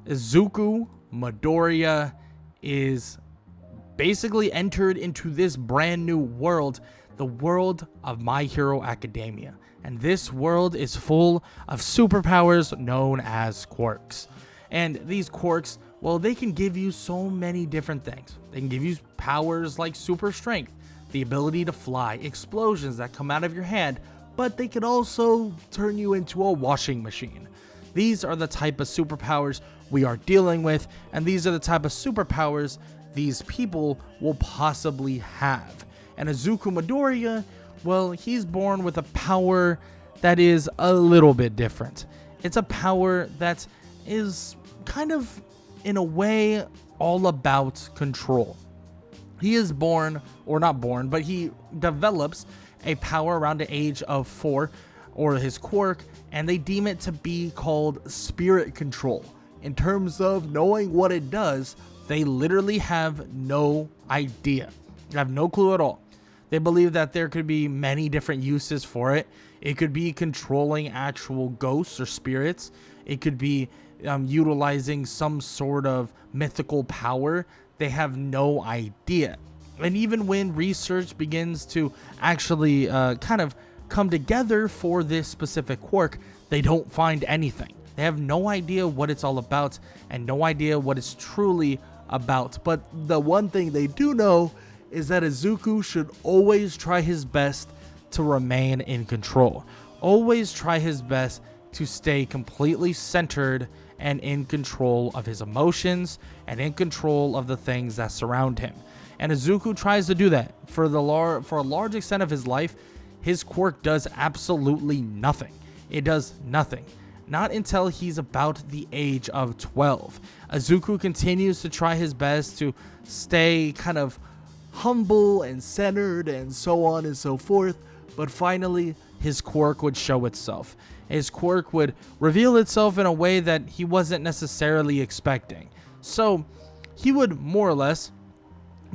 Izuku Midoriya is basically entered into this brand new world, the world of My Hero Academia. And this world is full of superpowers known as quirks. And these quirks, well, they can give you so many different things. They can give you powers like super strength, the ability to fly, explosions that come out of your hand, but they could also turn you into a washing machine. These are the type of superpowers we are dealing with, and these are the type of superpowers these people will possibly have. And Izuku Midoriya, well, he's born with a power that is a little bit different. It's a power that is kind of, in a way, all about control. He is born, or not born, but he develops a power around the age of 4, or his quirk, and they deem it to be called spirit control. In terms of knowing what it does, they literally have no idea. They have no clue at all. They believe that there could be many different uses for it. It could be controlling actual ghosts or spirits. It could be utilizing some sort of mythical power. They have no idea. And even when research begins to actually kind of come together for this specific quirk, they don't find anything. They have no idea what it's all about and no idea what it's truly about. But the one thing they do know is that Izuku should always try his best to remain in control. Always try his best to stay completely centered and in control of his emotions and in control of the things that surround him. And Izuku tries to do that. For a large extent of his life, his quirk does absolutely nothing. It does nothing. Not until he's about the age of 12. Izuku continues to try his best to stay kind of humble and centered and so on and so forth, but finally his quirk would show itself. His quirk would reveal itself in a way that he wasn't necessarily expecting. So he would more or less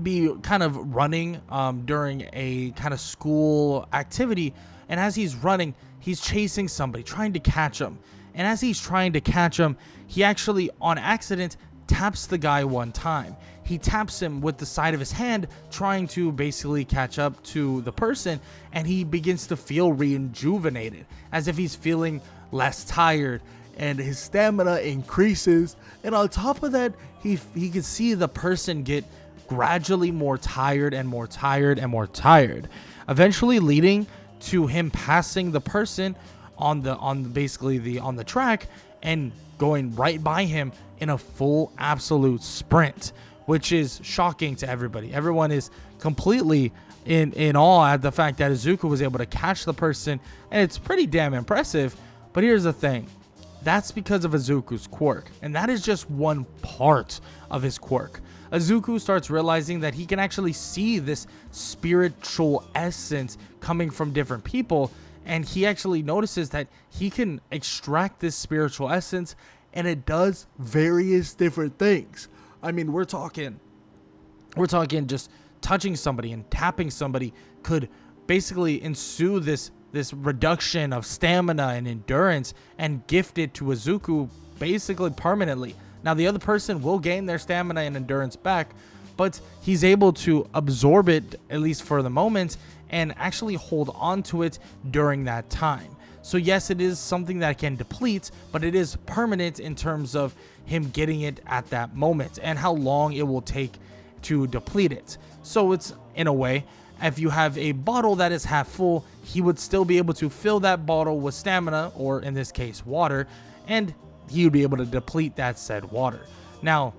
be kind of running during a kind of school activity, and as he's running, he's chasing somebody, trying to catch him. And as he's trying to catch him, he actually, on accident, taps the guy one time. He taps him with the side of his hand, trying to basically catch up to the person, and he begins to feel rejuvenated, as if he's feeling less tired, and his stamina increases. And on top of that, he can see the person get gradually more tired and more tired and more tired, eventually leading to him passing the person on the track and going right by him in a full absolute sprint, which is shocking to everybody. Everyone is completely in awe at the fact that Izuku was able to catch the person, and it's pretty damn impressive. But here's the thing. That's because of Izuku's quirk, and that is just one part of his quirk. Izuku starts realizing that he can actually see this spiritual essence coming from different people, and he actually notices that he can extract this spiritual essence, and it does various different things. I mean, we're talking just touching somebody and tapping somebody could basically ensue this reduction of stamina and endurance and gift it to Izuku basically permanently. Now, the other person will gain their stamina and endurance back, but he's able to absorb it, at least for the moment, and actually hold on to it during that time. So yes, it is something that can deplete, but it is permanent in terms of him getting it at that moment and how long it will take to deplete it. So it's, in a way, if you have a bottle that is half full, he would still be able to fill that bottle with stamina, or in this case, water, and he would be able to deplete that said water. Now,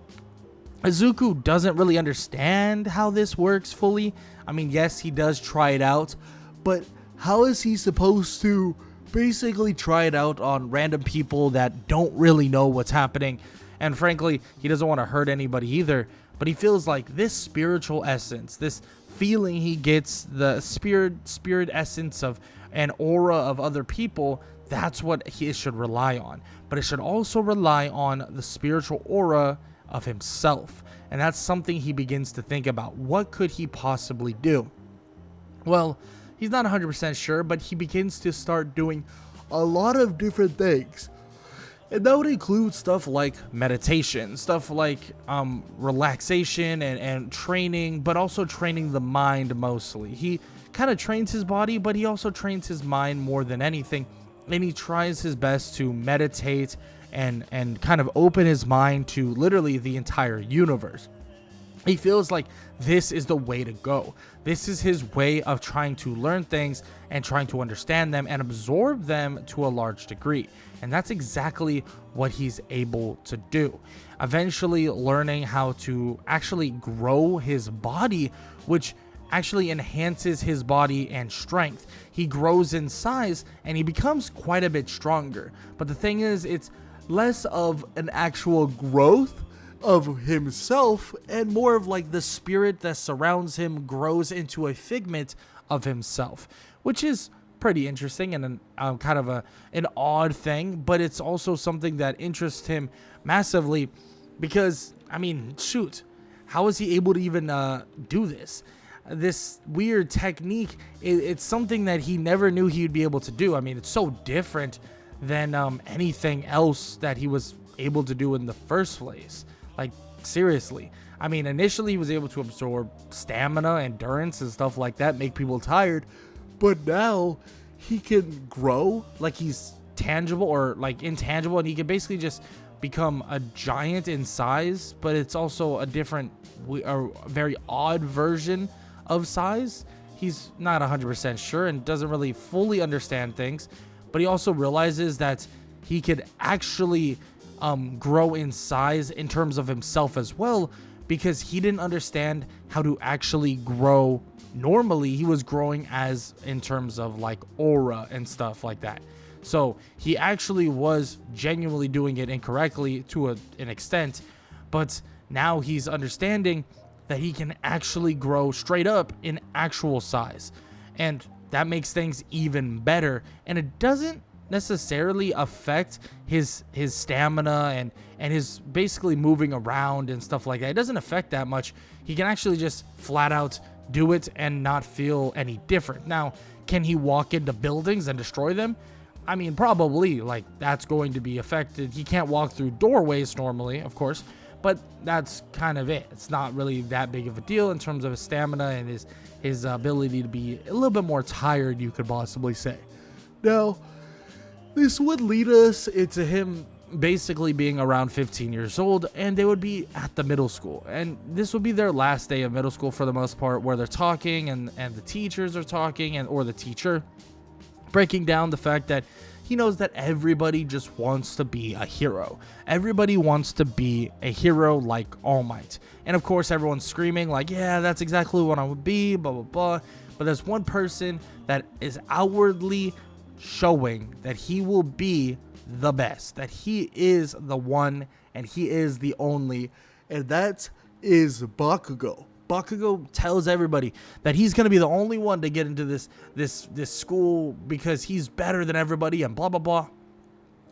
Izuku doesn't really understand how this works fully. I mean, yes, he does try it out, but how is he supposed to basically try it out on random people that don't really know what's happening? And frankly, he doesn't want to hurt anybody either, but he feels like this spiritual essence, this feeling he gets, the spirit essence of an aura of other people, that's what he should rely on. But it should also rely on the spiritual aura of himself. And that's something he begins to think about. What could he possibly do? Well, he's not 100% sure, but he begins to start doing a lot of different things. And that would include stuff like meditation, stuff like relaxation and training, but also training the mind mostly. He kind of trains his body, but he also trains his mind more than anything. And he tries his best to meditate and kind of open his mind to literally the entire universe. He feels like this is the way to go. This is his way of trying to learn things and trying to understand them and absorb them to a large degree. And that's exactly what he's able to do. Eventually learning how to actually grow his body, which actually enhances his body and strength. He grows in size and he becomes quite a bit stronger. But the thing is, it's less of an actual growth of himself and more of like the spirit that surrounds him grows into a figment of himself, which is pretty interesting and kind of an odd thing, but it's also something that interests him massively because, I mean, shoot, how is he able to even do this? This weird technique, it's something that he never knew he'd be able to do. I mean, it's so different than anything else that he was able to do in the first place. Like, seriously. I mean, initially he was able to absorb stamina, endurance, and stuff like that, make people tired. But now he can grow like he's tangible or like intangible, and he can basically just become a giant in size, but it's also a different, a very odd version of size. He's not 100% sure and doesn't really fully understand things, but he also realizes that he could actually grow in size in terms of himself as well, because he didn't understand how to actually grow normally. He was growing as in terms of like aura and stuff like that. So he actually was genuinely doing it incorrectly to an extent, but now he's understanding that he can actually grow straight up in actual size, and that makes things even better. And it doesn't necessarily affect his stamina and his basically moving around and stuff like that. It doesn't affect that much. He can actually just flat out do it and not feel any different. Now, can he walk into buildings and destroy them? I mean, probably. Like, that's going to be affected. He can't walk through doorways normally, of course, but that's kind of it. It's not really that big of a deal in terms of his stamina and his ability to be a little bit more tired, you could possibly say. Now, this would lead us into him basically being around 15 years old, and they would be at the middle school. And this would be their last day of middle school for the most part, where they're talking and the teachers are talking, or the teacher breaking down the fact that he knows that everybody just wants to be a hero. Everybody wants to be a hero like All Might. And of course, everyone's screaming like, yeah, that's exactly what I would be, blah, blah, blah. But there's one person that is outwardly showing that he will be the best, that he is the one and he is the only, and that is Bakugo. Bakugo tells everybody that he's going to be the only one to get into this school because he's better than everybody and blah blah blah.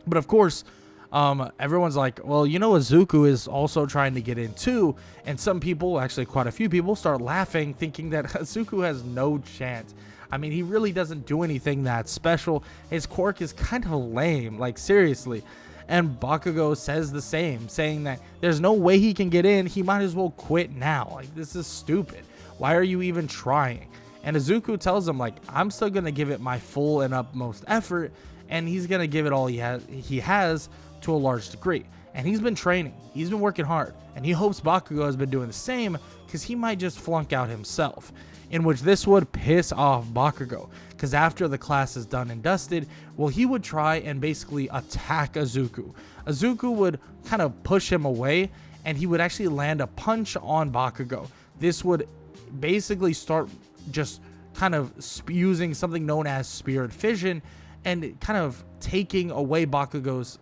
But of course, everyone's like, well, you know, Izuku is also trying to get in too, and some people, actually quite a few people, start laughing, thinking that Izuku has no chance. I mean, he really doesn't do anything that special. His quirk is kind of lame, like seriously. And Bakugo says the same, saying that there's no way he can get in. He might as well quit now. Like, this is stupid. Why are you even trying? And Izuku tells him, like, I'm still going to give it my full and utmost effort, and he's going to give it all he has to a large degree. And he's been training. He's been working hard. And he hopes Bakugo has been doing the same, because he might just flunk out himself. In which this would piss off Bakugo, because after the class is done and dusted, well, he would try and basically attack Izuku. Izuku would kind of push him away, and he would actually land a punch on Bakugo. This would basically start just kind of using something known as spirit fission, and kind of taking away Bakugo's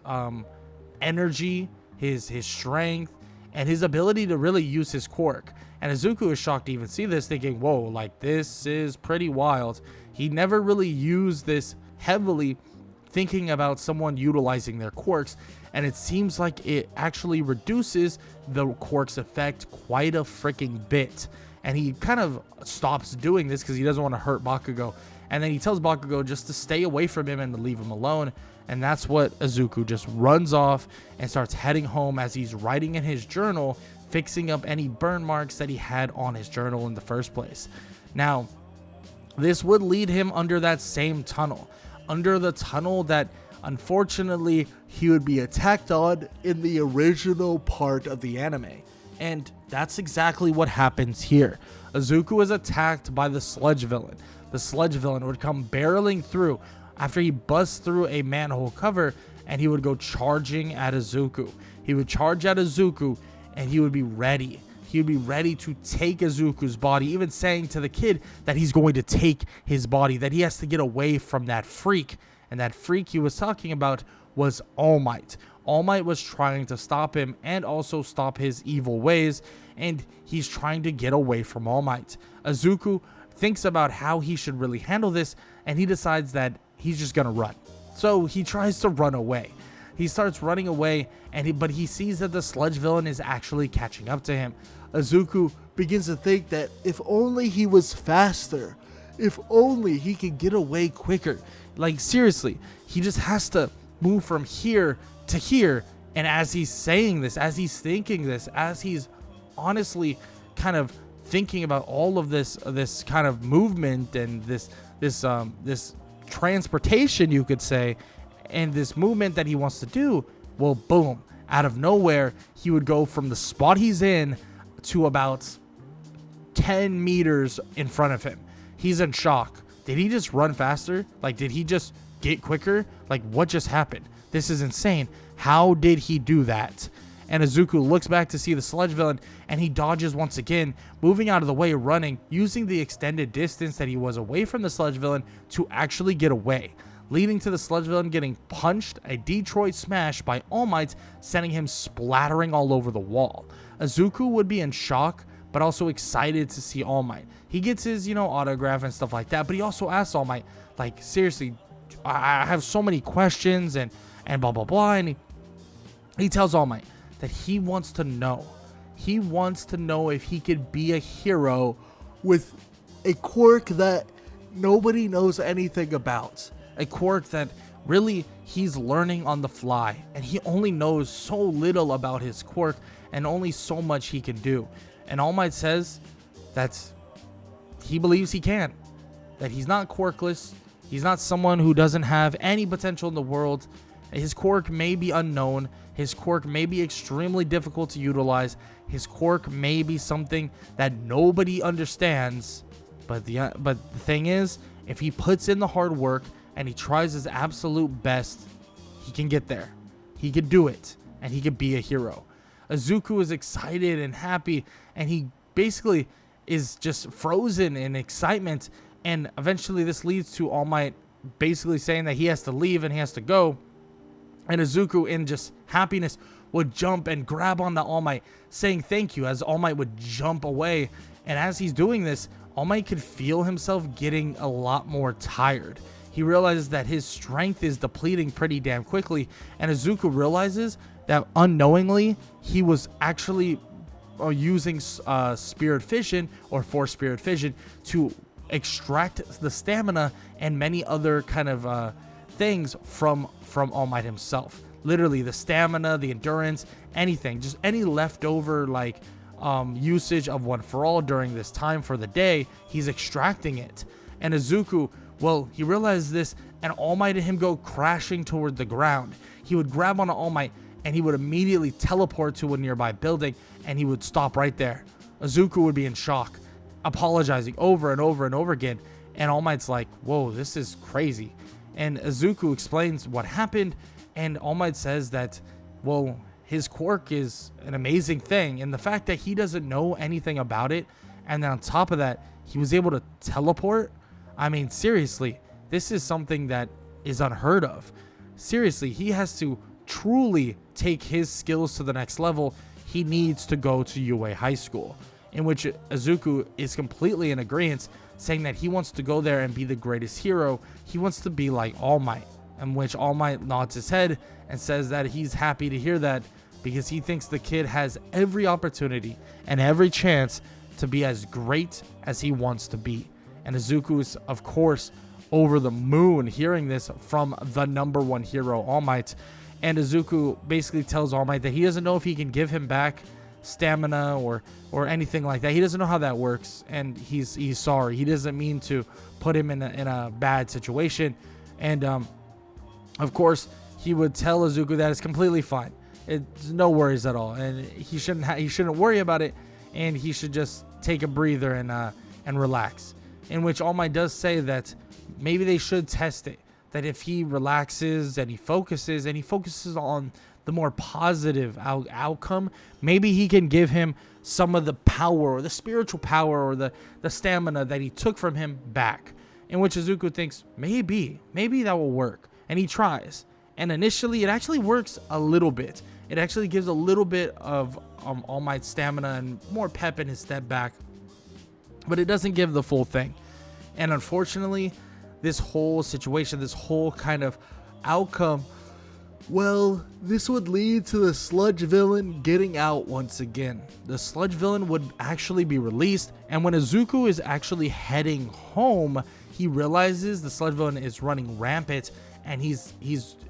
energy, his strength, and his ability to really use his quirk. And Izuku is shocked to even see this, thinking, whoa, like, this is pretty wild. He never really used this heavily, thinking about someone utilizing their quirks, and it seems like it actually reduces the quirk's effect quite a freaking bit. And he kind of stops doing this because he doesn't want to hurt Bakugo. And then he tells Bakugo just to stay away from him and to leave him alone. And that's what Izuku just runs off and starts heading home as he's writing in his journal, fixing up any burn marks that he had on his journal in the first place. Now, this would lead him under that same tunnel, under the tunnel that unfortunately he would be attacked on in the original part of the anime. And that's exactly what happens here. Izuku is attacked by the sludge villain. The sludge villain would come barreling through after he busts through a manhole cover, and he would go charging at Izuku. He would charge at Izuku, and he would be ready. He would be ready to take Izuku's body, even saying to the kid that he's going to take his body, that he has to get away from that freak. And that freak he was talking about was All Might. All Might was trying to stop him and also stop his evil ways, and he's trying to get away from All Might. Izuku thinks about how he should really handle this, and he decides that he's just gonna run. So he tries to run away. He starts running away, but he sees that the sludge villain is actually catching up to him. Izuku begins to think that if only he was faster, if only he could get away quicker. Like, seriously, he just has to move from here to here. And as he's saying this, as he's thinking this, as he's honestly kind of thinking about all of this kind of movement and this transportation, you could say, and this movement that he wants to do, well, boom, out of nowhere, he would go from the spot he's in to about 10 meters in front of him. He's in shock. Did he just run faster? Like, did he just get quicker? Like, what just happened? This is insane. How did he do that? And Izuku looks back to see the sludge villain, and he dodges once again, moving out of the way, running, using the extended distance that he was away from the sludge villain to actually get away, leading to the sludge villain getting punched, a Detroit smash by All Might, sending him splattering all over the wall. Izuku would be in shock, but also excited to see All Might. He gets his, autograph and stuff like that, but he also asks All Might, like, seriously, I have so many questions and blah, blah, blah, and he tells All Might that he wants to know. He wants to know if he could be a hero with a quirk that nobody knows anything about. A quirk that really he's learning on the fly, and he only knows so little about his quirk and only so much he can do. And All Might says that he believes he can, that he's not quirkless, he's not someone who doesn't have any potential in the world. His quirk may be unknown, his quirk may be extremely difficult to utilize, his quirk may be something that nobody understands, but the thing is, if he puts in the hard work and he tries his absolute best, he can get there. He could do it, and he could be a hero. Izuku is excited and happy, and he basically is just frozen in excitement, and eventually this leads to All Might basically saying that he has to leave and he has to go, and Izuku, in just happiness, would jump and grab onto All Might, saying thank you, as All Might would jump away. And as he's doing this, All Might could feel himself getting a lot more tired. He realizes that his strength is depleting pretty damn quickly, and Izuku realizes that unknowingly he was actually using spirit fission, or force spirit fission, to extract the stamina and many other kind of things from All Might himself. Literally the stamina, the endurance, anything, just any leftover usage of One For All during this time for the day, he's extracting it. And Izuku, well, he realized this, and All Might and him go crashing toward the ground. He would grab onto All Might, and he would immediately teleport to a nearby building, and he would stop right there. Izuku would be in shock, apologizing over and over and over again, and All Might's like, whoa, this is crazy. And Izuku explains what happened, and All Might says that, well, his quirk is an amazing thing, and the fact that he doesn't know anything about it, and then on top of that, he was able to teleport. I mean, seriously, this is something that is unheard of. Seriously, he has to truly take his skills to the next level. He needs to go to UA High School, in which Izuku is completely in agreement, saying that he wants to go there and be the greatest hero. He wants to be like All Might, in which All Might nods his head and says that he's happy to hear that, because he thinks the kid has every opportunity and every chance to be as great as he wants to be. And Izuku is, of course, over the moon hearing this from the number one hero, All Might. And Izuku basically tells All Might that he doesn't know if he can give him back stamina or anything like that. He doesn't know how that works, and he's sorry. He doesn't mean to put him in a bad situation. And of course, he would tell Izuku that it's completely fine. It's no worries at all, and he shouldn't worry about it, and he should just take a breather and relax. In which All Might does say that maybe they should test it. That if he relaxes and he focuses on the more positive outcome, maybe he can give him some of the power or the spiritual power or the stamina that he took from him back. In which Izuku thinks maybe that will work, and he tries. And initially, it actually works a little bit. It actually gives a little bit of All Might's stamina and more pep in his step back, but it doesn't give the full thing. And unfortunately, this whole situation, this whole kind of outcome, well, this would lead to the sludge villain getting out once again. The sludge villain would actually be released, and when Izuku is actually heading home, he realizes the sludge villain is running rampant, and he's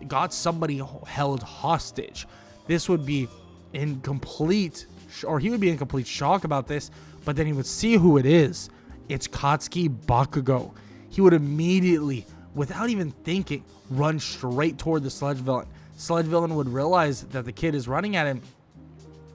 got somebody held hostage. This would be in complete, or he would be in complete shock about this, but then he would see who it is. It's Katsuki Bakugo. He would immediately, without even thinking, run straight toward the sludge villain. Sludge villain would realize that the kid is running at him,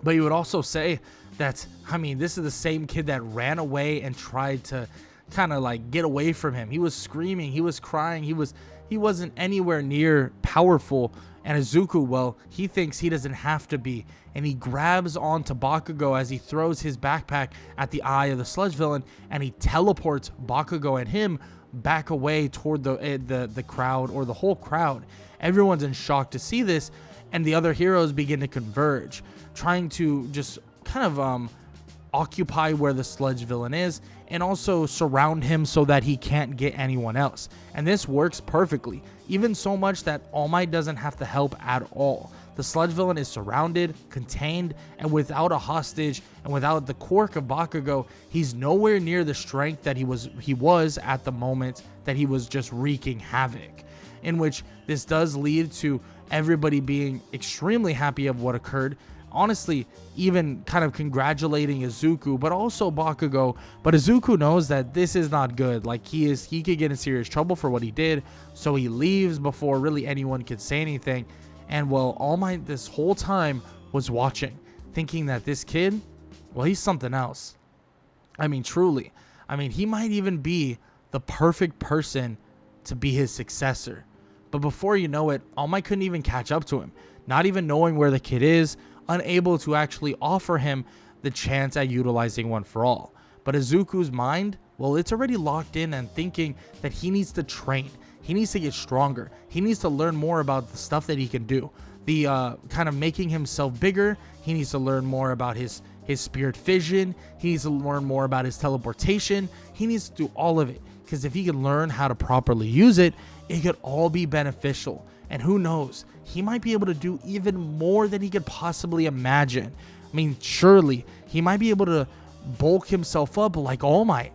but he would also say that, I mean, this is the same kid that ran away and tried to kind of like get away from him. He was screaming, he was crying, he wasn't anywhere near powerful. And Izuku, well, he thinks he doesn't have to be, and he grabs onto Bakugo as he throws his backpack at the eye of the sludge villain, and he teleports Bakugo and him back away toward the crowd, or the whole crowd. Everyone's in shock to see this, and the other heroes begin to converge, trying to just kind of occupy where the sludge villain is, and also surround him so that he can't get anyone else. And this works perfectly, even so much that All Might doesn't have to help at all. The sludge villain is surrounded, contained, and without a hostage and without the quirk of Bakugo, he's nowhere near the strength that he was at the moment that he was just wreaking havoc. In which this does lead to everybody being extremely happy of what occurred. Honestly, even kind of congratulating Izuku, but also Bakugo. But Izuku knows that this is not good. Like, he could get in serious trouble for what he did, so he leaves before really anyone could say anything. And well, All Might this whole time was watching, thinking that this kid, well, he's something else. I mean, truly. I mean, he might even be the perfect person to be his successor. But before you know it, All Might couldn't even catch up to him, not even knowing where the kid is, unable to actually offer him the chance at utilizing One for All. But Izuku's mind, well, it's already locked in and thinking that he needs to train. He needs to get stronger. He needs to learn more about the stuff that he can do. The kind of making himself bigger. He needs to learn more about his spirit fission. He needs to learn more about his teleportation. He needs to do all of it, because if he can learn how to properly use it, it could all be beneficial. And who knows, he might be able to do even more than he could possibly imagine. I mean, surely he might be able to bulk himself up like All Might.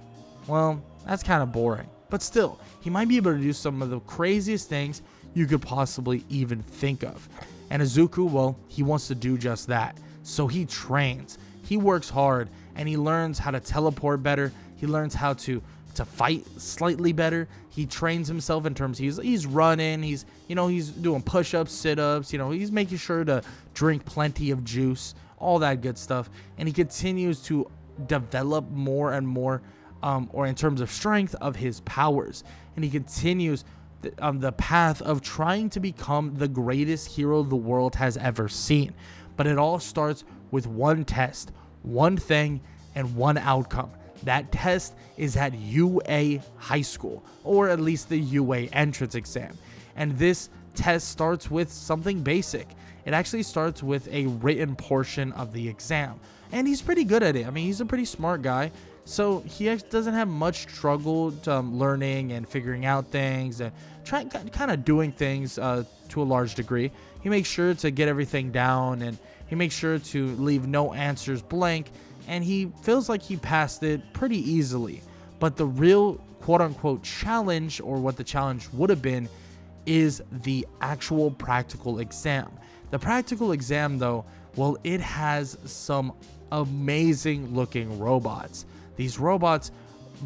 Well, that's kind of boring, but still, he might be able to do some of the craziest things you could possibly even think of. And Izuku, well, he wants to do just that. So he trains, he works hard, and he learns how to teleport better. He learns how to fight slightly better. He trains himself in terms he's running, he's doing push-ups, sit-ups, he's making sure to drink plenty of juice, all that good stuff. And he continues to develop more and more, or in terms of strength of his powers. And he continues the path of trying to become the greatest hero the world has ever seen. But it all starts with one test, one thing, and one outcome. That test is at UA High School, or at least the UA entrance exam. And this test starts with something basic. It actually starts with a written portion of the exam. And he's pretty good at it. I mean, he's a pretty smart guy. So he doesn't have much struggle learning and figuring out things and kind of doing things to a large degree. He makes sure to get everything down, and he makes sure to leave no answers blank. And he feels like he passed it pretty easily. But the real quote-unquote challenge, or what the challenge would have been, is the actual practical exam. The practical exam, though, well, it has some amazing looking robots. These robots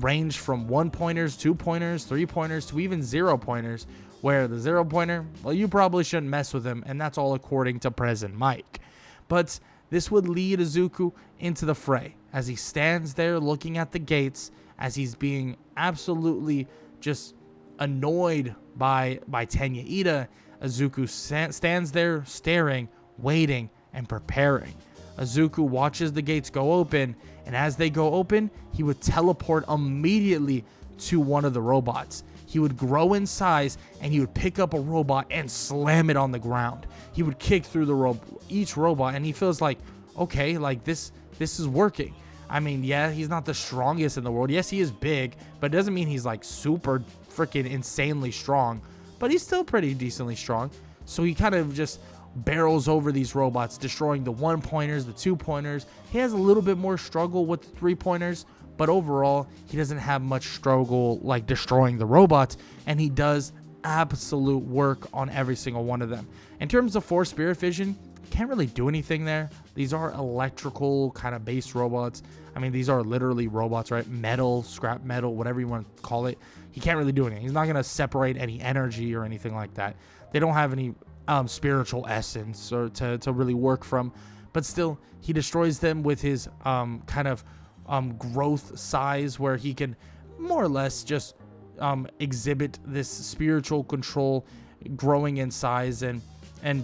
range from 1-pointers, 2-pointers, 3-pointers, to even 0-pointers, where the 0-pointer, well, you probably shouldn't mess with him, and that's all according to President Mike. But this would lead Izuku into the fray as he stands there looking at the gates, as he's being absolutely just annoyed by Tenya Ida. Izuku stands there staring, waiting, and preparing. Izuku watches the gates go open, and as they go open, he would teleport immediately to one of the robots. He would grow in size, and he would pick up a robot and slam it on the ground. He would kick through each robot, and he feels like, okay, like this is working. I mean, yeah, he's not the strongest in the world. Yes, he is big, but it doesn't mean he's like super freaking insanely strong. But he's still pretty decently strong. So he kind of just barrels over these robots, destroying the 1-pointers, the 2-pointers. He has a little bit more struggle with the 3-pointers, but overall, he doesn't have much struggle like destroying the robots, and he does absolute work on every single one of them. In terms of Force Spirit Fission, can't really do anything there. These are electrical kind of based robots. I mean, these are literally robots, right? Metal, scrap metal, whatever you want to call it. He can't really do anything. He's not going to separate any energy or anything like that. They don't have any spiritual essence or to really work from, but still, he destroys them with his kind of growth size, where he can more or less just exhibit this spiritual control, growing in size and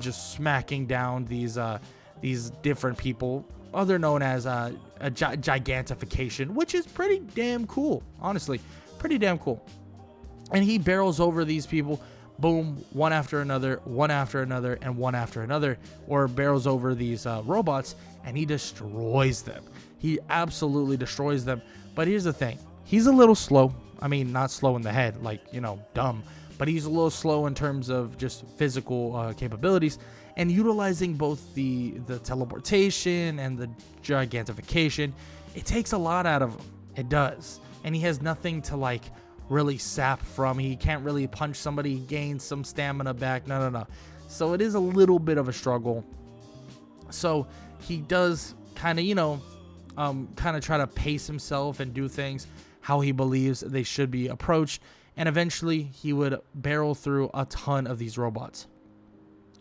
just smacking down these different people, other known as a gigantification, which is pretty damn cool, honestly, pretty damn cool. And he barrels over these people, boom, one after another, one after another, and one after another, or barrels over these robots, and he destroys them. He absolutely destroys them. But here's the thing. He's a little slow. I mean, not slow in the head, like, dumb. But he's a little slow in terms of just physical capabilities. And utilizing both the teleportation and the gigantification, it takes a lot out of him. It does. And he has nothing to, like, really sap from. He can't really punch somebody, gain some stamina back. No. So it is a little bit of a struggle. So he does kind of try to pace himself and do things how he believes they should be approached. And eventually he would barrel through a ton of these robots.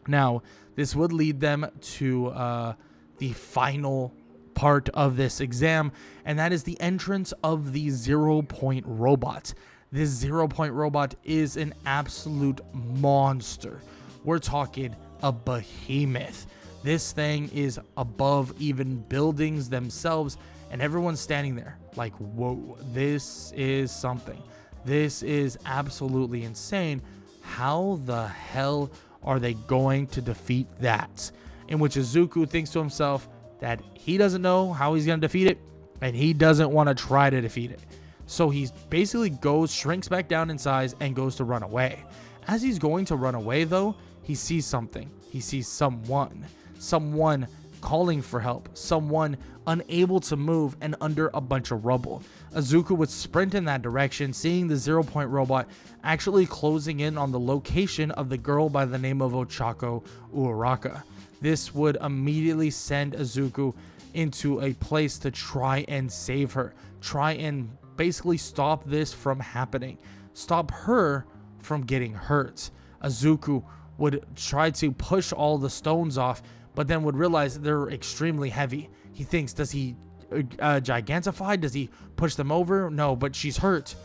Now, this would lead them to the final part of this exam, and that is the entrance of the 0-point robot. This 0-point robot is an absolute monster. We're talking a behemoth. This thing is above even buildings themselves, and everyone's standing there like, whoa, this is something. This is absolutely insane. How the hell are they going to defeat that? In which Izuku thinks to himself that he doesn't know how he's going to defeat it, and he doesn't want to try to defeat it. So he basically shrinks back down in size and goes to run away. As he's going to run away, though, he sees something. He sees someone calling for help, someone unable to move and under a bunch of rubble. Izuku would sprint in that direction, seeing the 0-point robot actually closing in on the location of the girl by the name of Ochako Uraraka. This would immediately send Izuku into a place to try and save her, try and basically stop this from happening, stop her from getting hurt. Izuku would try to push all the stones off, but then would realize they're extremely heavy. He thinks, does he gigantify? Does he push them over? No, but she's hurt.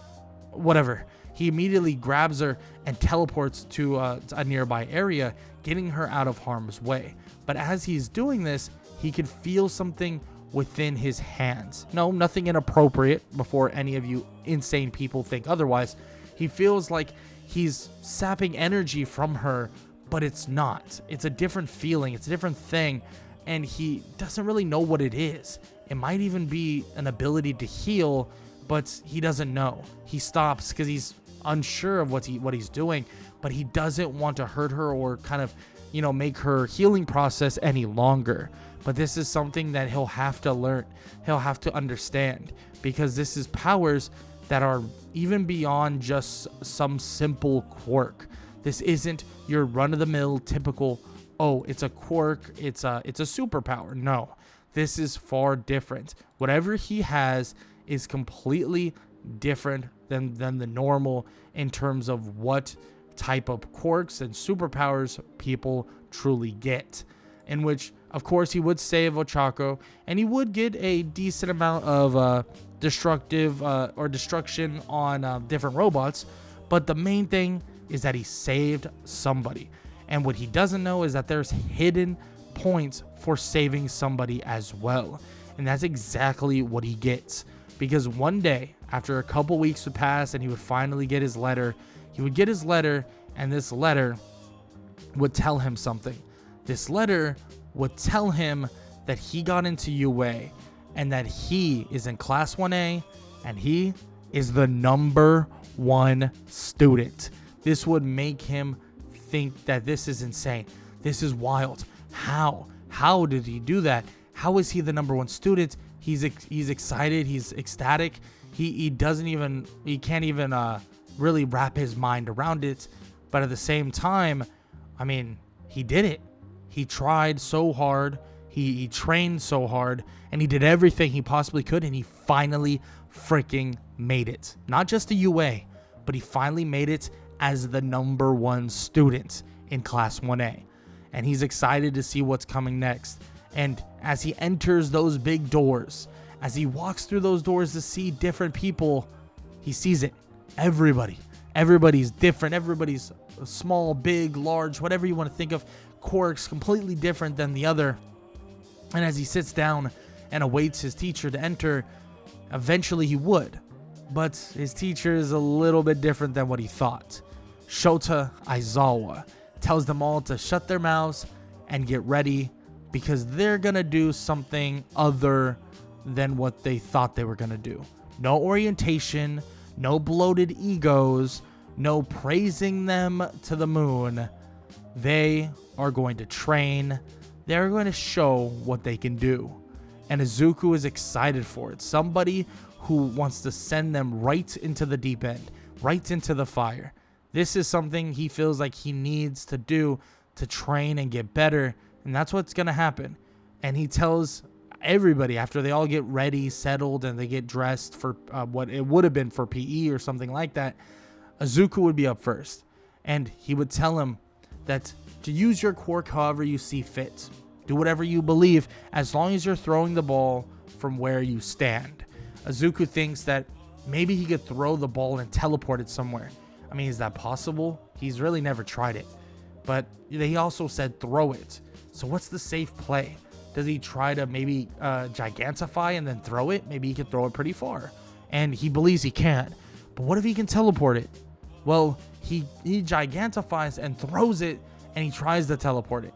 Whatever. He immediately grabs her and teleports to a nearby area, getting her out of harm's way. But as he's doing this, he could feel something within his hands. No, nothing inappropriate, before any of you insane people think otherwise. He feels like he's sapping energy from her, but it's not. It's a different feeling. It's a different thing. And he doesn't really know what it is. It might even be an ability to heal, but he doesn't know. He stops because he's unsure of what he's doing, but he doesn't want to hurt her or kind of, make her healing process any longer. But this is something that he'll have to learn. He'll have to understand, because this is powers that are even beyond just some simple quirk. This isn't your run-of-the-mill typical, oh, it's a quirk, it's a superpower. No, this is far different. Whatever he has is completely different than the normal in terms of what type of quirks and superpowers people truly get. In which, of course, he would save Ochako, and he would get a decent amount of destruction on different robots. But the main thing is that he saved somebody. And what he doesn't know is that there's hidden points for saving somebody as well. And that's exactly what he gets. Because one day, after a couple weeks would pass and he would finally get his letter, and this letter would tell him something. This letter would tell him that he got into UA and that he is in Class 1A and he is the number 1 student. This would make him think that this is insane. This is wild. How? How did he do that? How is he the number 1 student? He's excited. He's ecstatic. He can't even really wrap his mind around it. But at the same time, I mean, he did it. He tried so hard. He trained so hard, and he did everything he possibly could, and he finally freaking made it. Not just the UA, but he finally made it as the number 1 student in Class 1A. And he's excited to see what's coming next. And as he enters those big doors, as he walks through those doors to see different people, he sees it. Everybody's different. Everybody's small, big, large, whatever you want to think of. Quirks completely different than the other. And as he sits down and awaits his teacher to enter, eventually he would. But his teacher is a little bit different than what he thought. Shota Aizawa tells them all to shut their mouths and get ready, because they're going to do something other than what they thought they were going to do. No orientation, no bloated egos, no praising them to the moon. They are going to train. They're going to show what they can do. And Izuku is excited for it. Somebody who wants to send them right into the deep end, right into the fire. This is something he feels like he needs to do to train and get better. And that's what's going to happen. And he tells everybody, after they all get ready, settled, and they get dressed for what it would have been for PE or something like that, Izuku would be up first. And he would tell him that to use your quirk however you see fit. Do whatever you believe, as long as you're throwing the ball from where you stand. Izuku thinks that maybe he could throw the ball and teleport it somewhere. I mean, is that possible? He's really never tried it. But he also said throw it. So what's the safe play? Does he try to maybe gigantify and then throw it? Maybe he could throw it pretty far. And he believes he can. But what if he can teleport it? Well, he gigantifies and throws it, and he tries to teleport it.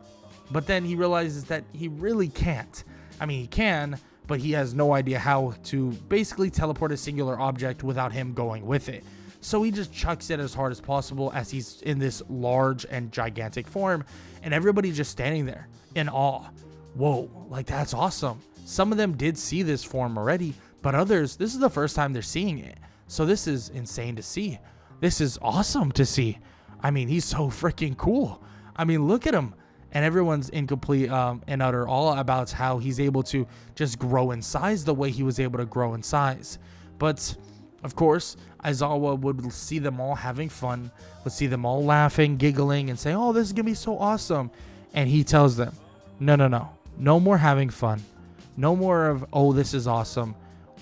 But then he realizes that he really can't. I mean, he can, but he has no idea how to basically teleport a singular object without him going with it. So he just chucks it as hard as possible as he's in this large and gigantic form, and everybody's just standing there in awe. Whoa, like that's awesome. Some of them did see this form already, but others, this is the first time they're seeing it. So this is insane to see. This is awesome to see. I mean, he's so freaking cool. I mean, look at him. And everyone's in complete and utter awe about how he's able to just grow in size the way he was able to grow in size. But, of course, Aizawa would see them all having fun, would see them all laughing, giggling, and say, oh, this is going to be so awesome. And he tells them, no. No more having fun. No more of, oh, this is awesome.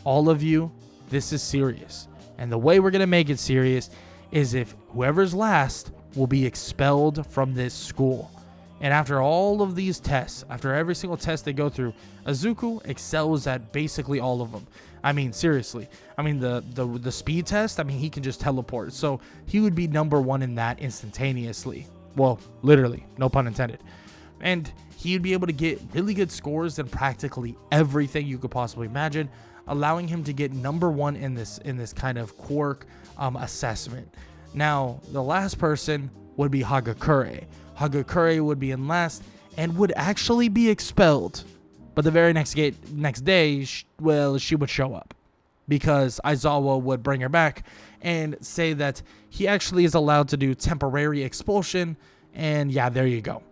All of you, this is serious. And the way we're going to make it serious is if whoever's last will be expelled from this school. And after all of these tests, after every single test they go through, Izuku excels at basically all of them. I mean, seriously. I mean, the speed test, I mean, he can just teleport. So he would be number 1 in that instantaneously. Well, literally, no pun intended. And he'd be able to get really good scores in practically everything you could possibly imagine, allowing him to get number 1 in this kind of quirk assessment. Now, the last person would be Hagakure. Hagakure would be in last and would actually be expelled. But the very next day, she would show up. because Aizawa would bring her back and say that he actually is allowed to do temporary expulsion, and yeah, there you go.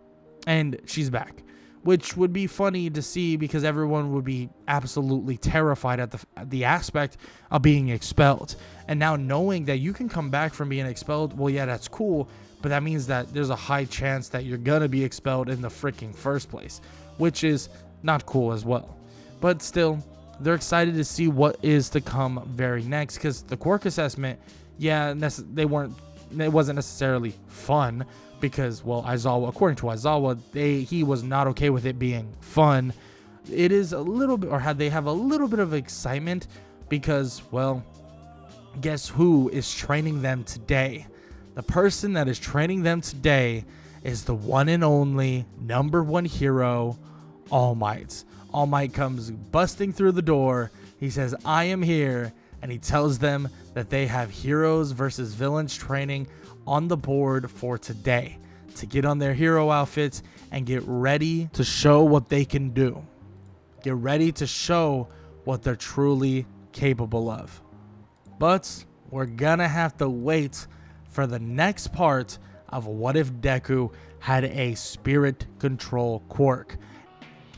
And she's back, which would be funny to see because everyone would be absolutely terrified at the aspect of being expelled. And now knowing that you can come back from being expelled, well, yeah, that's cool, but that means that there's a high chance that you're gonna be expelled in the freaking first place, which is not cool as well. But still, they're excited to see what is to come very next, because the Quirk assessment, yeah, it wasn't necessarily fun, because, well, Aizawa, according to Aizawa, he was not okay with it being fun. It is a little bit, or they have a little bit of excitement, because, well, guess who is training them today? The person that is training them today is the one and only #1 hero, All Might. All Might comes busting through the door. He says, "I am here," and he tells them that they have heroes versus villains training on the board for today to get on their hero outfits and get ready to show what they can do. Get ready to show what they're truly capable of. But we're gonna have to wait for the next part of What If Deku Had a Spirit Control Quirk.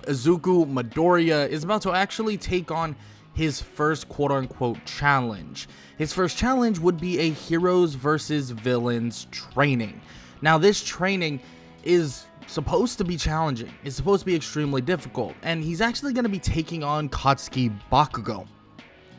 Izuku Midoriya is about to actually take on his first quote-unquote challenge. His first challenge would be a heroes versus villains training. Now, this training is supposed to be challenging. It's supposed to be extremely difficult, and he's actually going to be taking on Katsuki Bakugo.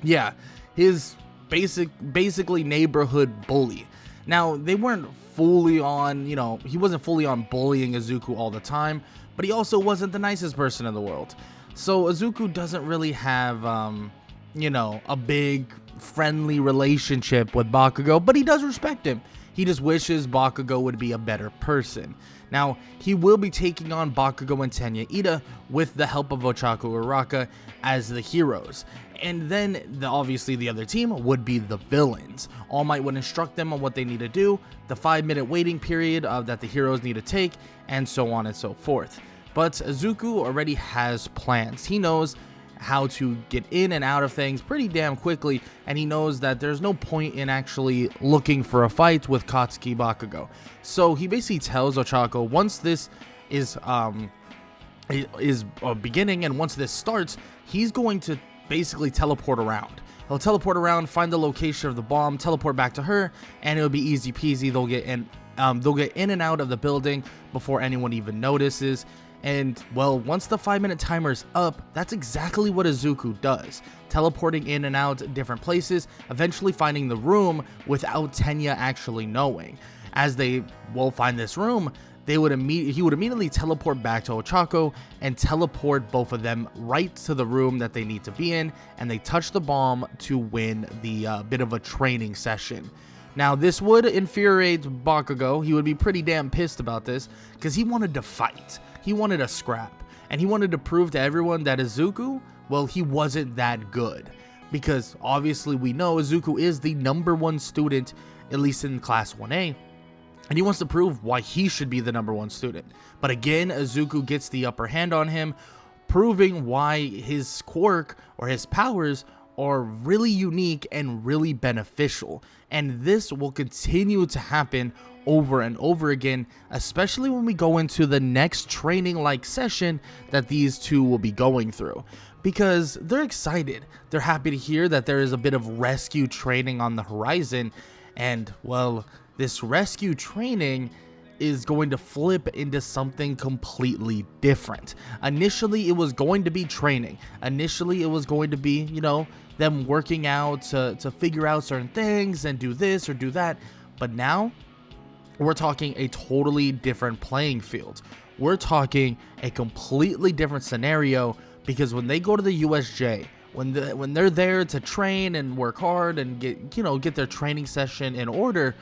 Yeah, his basically neighborhood bully. Now, they weren't fully on, he wasn't fully on bullying Izuku all the time, but he also wasn't the nicest person in the world. So Izuku doesn't really have, a big friendly relationship with Bakugo, but he does respect him. He just wishes Bakugo would be a better person. Now, he will be taking on Bakugo and Tenya Ida with the help of Ochaku Uraka as the heroes. And then, obviously, the other team would be the villains. All Might would instruct them on what they need to do, the 5-minute waiting period that the heroes need to take, and so on and so forth. But Izuku already has plans. He knows how to get in and out of things pretty damn quickly, and he knows that there's no point in actually looking for a fight with Katsuki Bakugo. So he basically tells Ochako, once this is beginning and once this starts, he's going to basically teleport around. He'll teleport around, find the location of the bomb, teleport back to her, and it'll be easy peasy. They'll get in and out of the building before anyone even notices. And, well, once the 5-minute timer's up, that's exactly what Izuku does. Teleporting in and out different places, eventually finding the room without Tenya actually knowing. As they will find this room, he would immediately teleport back to Ochako and teleport both of them right to the room that they need to be in, and they touch the bomb to win the bit of a training session. Now, this would infuriate Bakugo. He would be pretty damn pissed about this because he wanted to fight. He wanted a scrap, and he wanted to prove to everyone that Izuku, well, he wasn't that good. Because obviously we know Izuku is the #1 student, at least in Class 1A, and he wants to prove why he should be the #1 student. But again, Izuku gets the upper hand on him, proving why his quirk or his powers are really unique and really beneficial. And this will continue to happen over and over again, especially when we go into the next training-like session that these two will be going through. Because they're excited. They're happy to hear that there is a bit of rescue training on the horizon. And, well, this rescue training is going to flip into something completely different. Initially, it was going to be training. Initially, it was going to be, them working out to figure out certain things and do this or do that. But now, we're talking a totally different playing field. We're talking a completely different scenario, because when they go to the USJ, when they're there to train and work hard and get their training session in order,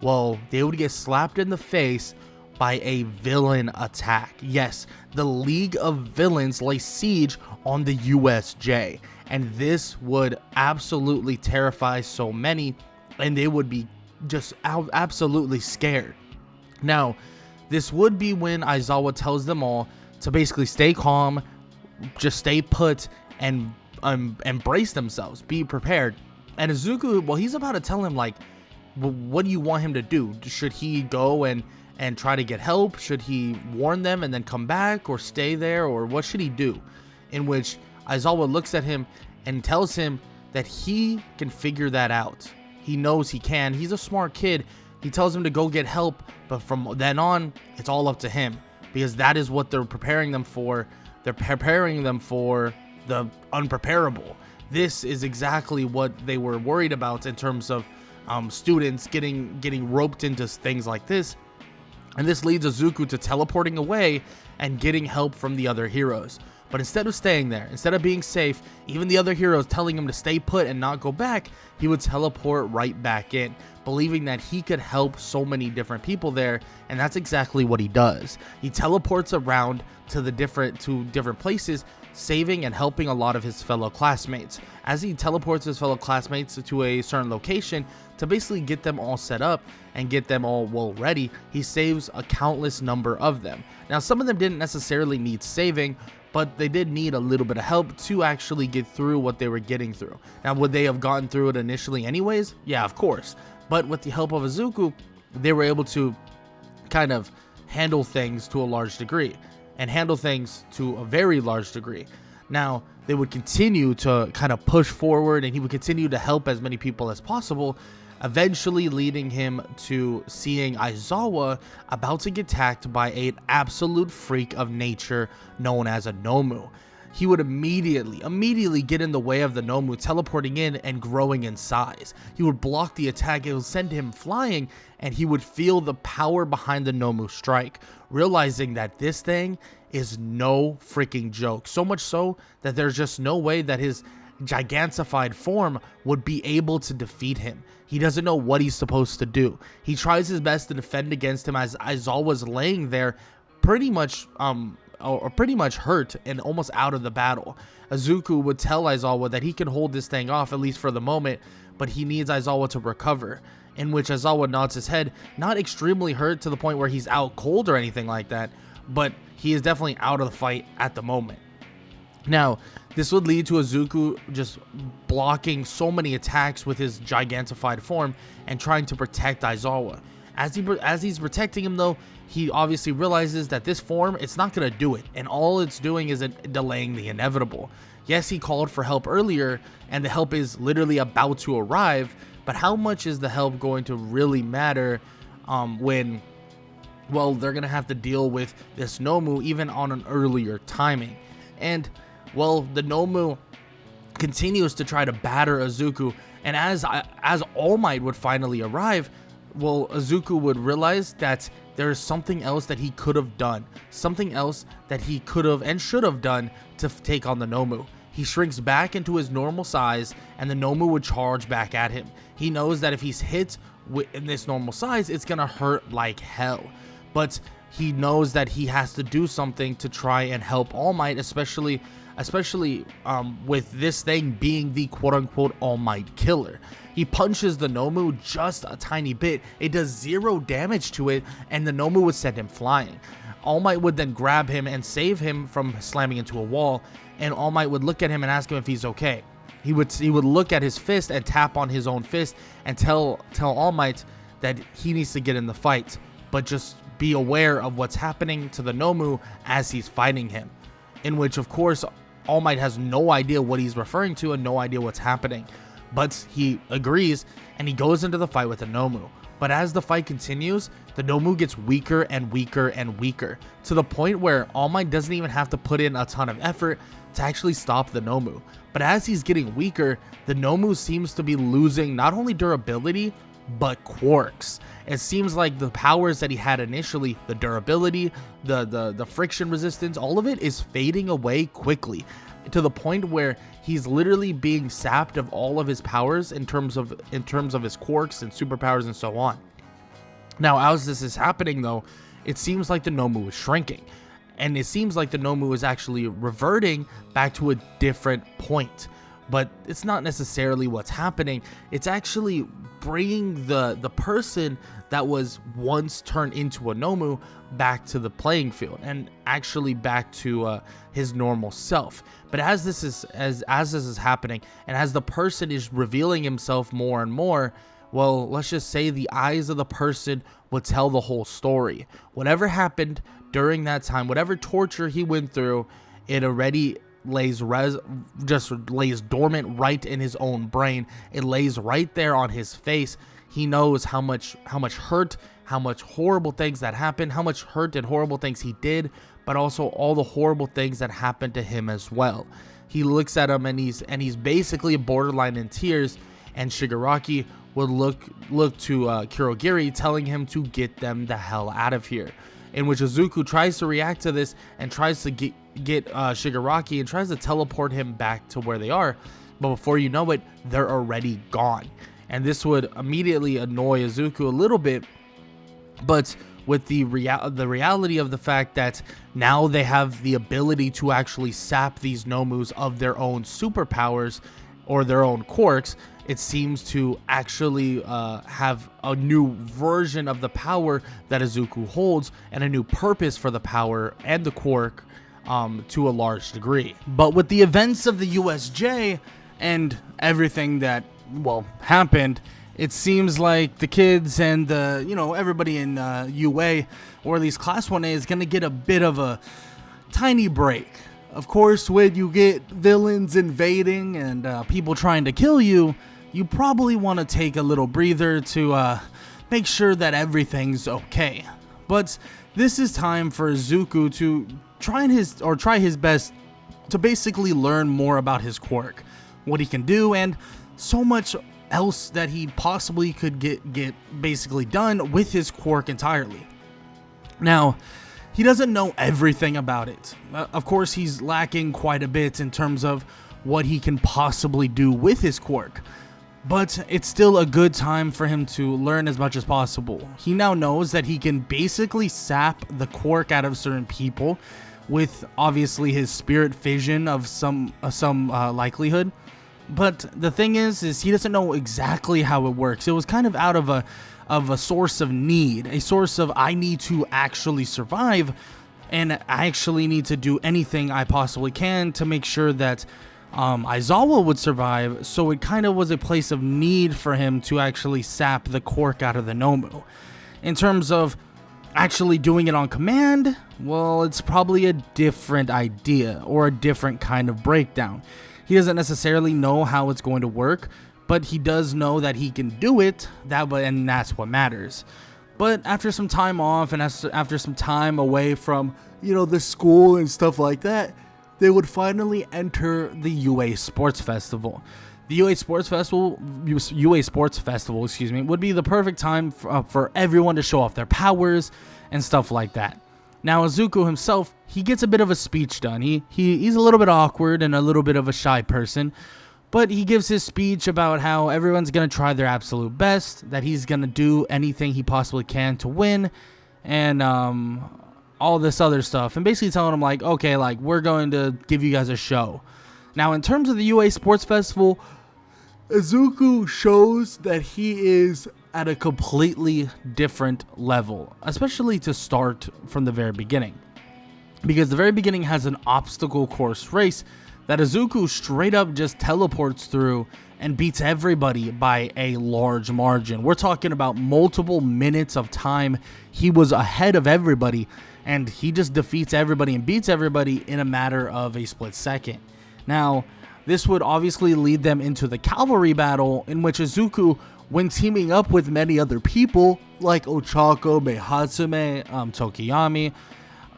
well, they would get slapped in the face by a villain attack. Yes, the League of Villains lay siege on the USJ, and this would absolutely terrify so many, and they would be just absolutely scared. Now, this would be when Aizawa tells them all to basically stay calm, just stay put, and embrace themselves, be prepared. And Izuku, well, he's about to tell him, like, what do you want him to do? Should he go and try to get help? Should he warn them and then come back, or stay there, or what should he do? In which Aizawa looks at him and tells him that he can figure that out. He knows he can. He's a smart kid. He tells him to go get help, but from then on, it's all up to him, because that is what they're preparing them for. They're preparing them for the unpreparable. This is exactly what they were worried about in terms of students getting roped into things like this. And this leads Izuku to teleporting away and getting help from the other heroes. But instead of staying there, instead of being safe, even the other heroes telling him to stay put and not go back, he would teleport right back in, believing that he could help so many different people there. And that's exactly what he does. He teleports around to different places, saving and helping a lot of his fellow classmates. As he teleports his fellow classmates to a certain location to basically get them all set up and get them all well ready, he saves a countless number of them. Now, some of them didn't necessarily need saving, but they did need a little bit of help to actually get through what they were getting through. Now, would they have gotten through it initially anyways? Yeah, of course. But with the help of Izuku, they were able to kind of handle things to a large degree, and handle things to a very large degree. Now, they would continue to kind of push forward, and he would continue to help as many people as possible, eventually leading him to seeing Aizawa about to get attacked by an absolute freak of nature known as a Nomu. He would immediately get in the way of the Nomu, teleporting in and growing in size. He would block the attack, it would send him flying, and he would feel the power behind the Nomu strike, realizing that this thing is no freaking joke. So much so that there's just no way that his gigantified form would be able to defeat him. He doesn't know what he's supposed to do. He tries his best to defend against him as Aizawa's laying there pretty much hurt and almost out of the battle. Izuku would tell Aizawa that he can hold this thing off, at least for the moment, but he needs Aizawa to recover, in which Aizawa nods his head, not extremely hurt to the point where he's out cold or anything like that, but he is definitely out of the fight at the moment. Now, this would lead to Izuku just blocking so many attacks with his gigantified form and trying to protect Aizawa. As he's protecting him, though, he obviously realizes that this form, it's not going to do it, and all it's doing is delaying the inevitable. Yes, he called for help earlier, and the help is literally about to arrive, but how much is the help going to really matter when, well, they're going to have to deal with this Nomu even on an earlier timing? And, well, the Nomu continues to try to batter Izuku, and as All Might would finally arrive, well, Izuku would realize that there is something else that he could have done, something else that he could have and should have done to take on the Nomu. He shrinks back into his normal size, and the Nomu would charge back at him. He knows that if he's hit in this normal size, it's gonna hurt like hell, but he knows that he has to do something to try and help All Might, especially with this thing being the quote-unquote All Might killer. He punches the Nomu just a tiny bit. It does 0 damage to it, and the Nomu would send him flying. All Might would then grab him and save him from slamming into a wall, and All Might would look at him and ask him if he's okay. He would look at his fist and tap on his own fist and tell All Might that he needs to get in the fight, but just be aware of what's happening to the Nomu as he's fighting him. In which, of course, All Might has no idea what he's referring to and no idea what's happening. But he agrees, and he goes into the fight with the Nomu. But as the fight continues, the Nomu gets weaker and weaker and weaker, to the point where All Might doesn't even have to put in a ton of effort to actually stop the Nomu. But as he's getting weaker, the Nomu seems to be losing not only durability, but quirks. It seems like the powers that he had initially, the durability, the friction resistance, all of it is fading away quickly, to the point where he's literally being sapped of all of his powers in terms of his quirks and superpowers and so on. Now, as this is happening, though, it seems like the Nomu is shrinking, and it seems like the Nomu is actually reverting back to a different point, but it's not necessarily what's happening. It's actually bringing the person that was once turned into a Nomu back to the playing field and actually back to his normal self. But as this is happening, and as the person is revealing himself more and more, well, let's just say the eyes of the person will tell the whole story. Whatever happened during that time, whatever torture he went through, it already lays dormant right in his own brain. It lays right there on his face. He knows how much hurt, how much horrible things that happened, how much hurt and horrible things he did, but also all the horrible things that happened to him as well. He looks at him and he's basically borderline in tears, and Shigaraki would look to Kurogiri, telling him to get them the hell out of here. In which Izuku tries to react to this and tries to get Shigaraki and tries to teleport him back to where they are, but before you know it, they're already gone. And this would immediately annoy Izuku a little bit, but with the reality of the fact that now they have the ability to actually sap these Nomus of their own superpowers or their own quirks, it seems to actually have a new version of the power that Izuku holds, and a new purpose for the power and the quirk to a large degree. But with the events of the USJ and everything that, well, happened, it seems like the kids and everybody in UA, or at least Class 1A, is going to get a bit of a tiny break. Of course, when you get villains invading and people trying to kill you, you probably want to take a little breather to make sure that everything's okay. But this is time for Izuku to try his best to basically learn more about his quirk, what he can do, and so much else that he possibly could get basically done with his quirk entirely. Now, he doesn't know everything about it. Of course, he's lacking quite a bit in terms of what he can possibly do with his quirk. But it's still a good time for him to learn as much as possible. He now knows that he can basically sap the quirk out of certain people with obviously his spirit fission of some likelihood. But the thing is he doesn't know exactly how it works. It was kind of out of a source of need, a source of I need to actually survive, and I actually need to do anything I possibly can to make sure that Aizawa would survive. So it kind of was a place of need for him to actually sap the quirk out of the Nomu. In terms of actually doing it on command, well, it's probably a different idea or a different kind of breakdown. He doesn't necessarily know how it's going to work, but he does know that he can do it, and that's what matters. But after some time off and after some time away from, the school and stuff like that, they would finally enter the UA Sports Festival. The UA Sports Festival, would be the perfect time for everyone to show off their powers and stuff like that. Now, Izuku himself, he gets a bit of a speech done. He's a little bit awkward and a little bit of a shy person, but he gives his speech about how everyone's going to try their absolute best, that he's going to do anything he possibly can to win, and all this other stuff, and basically telling him okay, we're going to give you guys a show. Now, in terms of the UA Sports Festival, Izuku shows that he is at a completely different level, especially to start from the very beginning, because the very beginning has an obstacle course race that Izuku straight up just teleports through and beats everybody by a large margin. We're talking about multiple minutes of time. He was ahead of everybody, and he just defeats everybody and beats everybody in a matter of a split second. Now, this would obviously lead them into the cavalry battle, in which Izuku, when teaming up with many other people like Ochako, Meihatsume, Tokiyami,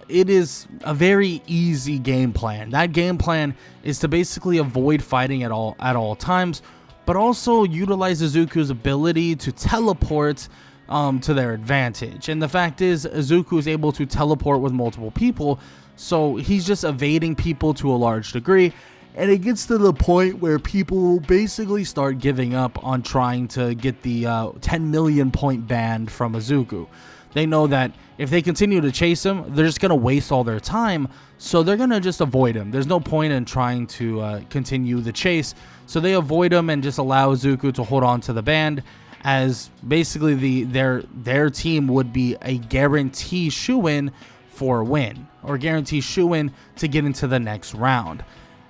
it is a very easy game plan. That game plan is to basically avoid fighting at all times, but also utilize Izuku's ability to teleport to their advantage. And the fact is, Izuku is able to teleport with multiple people, so he's just evading people to a large degree. And it gets to the point where people basically start giving up on trying to get the 10 million point ban from Izuku. They know that if they continue to chase him, they're just going to waste all their time. So they're going to just avoid him. There's no point in trying to continue the chase. So they avoid him and just allow Izuku to hold on to the band, as basically their team would be a guarantee shoo-in for a win, or guarantee shoo-in to get into the next round.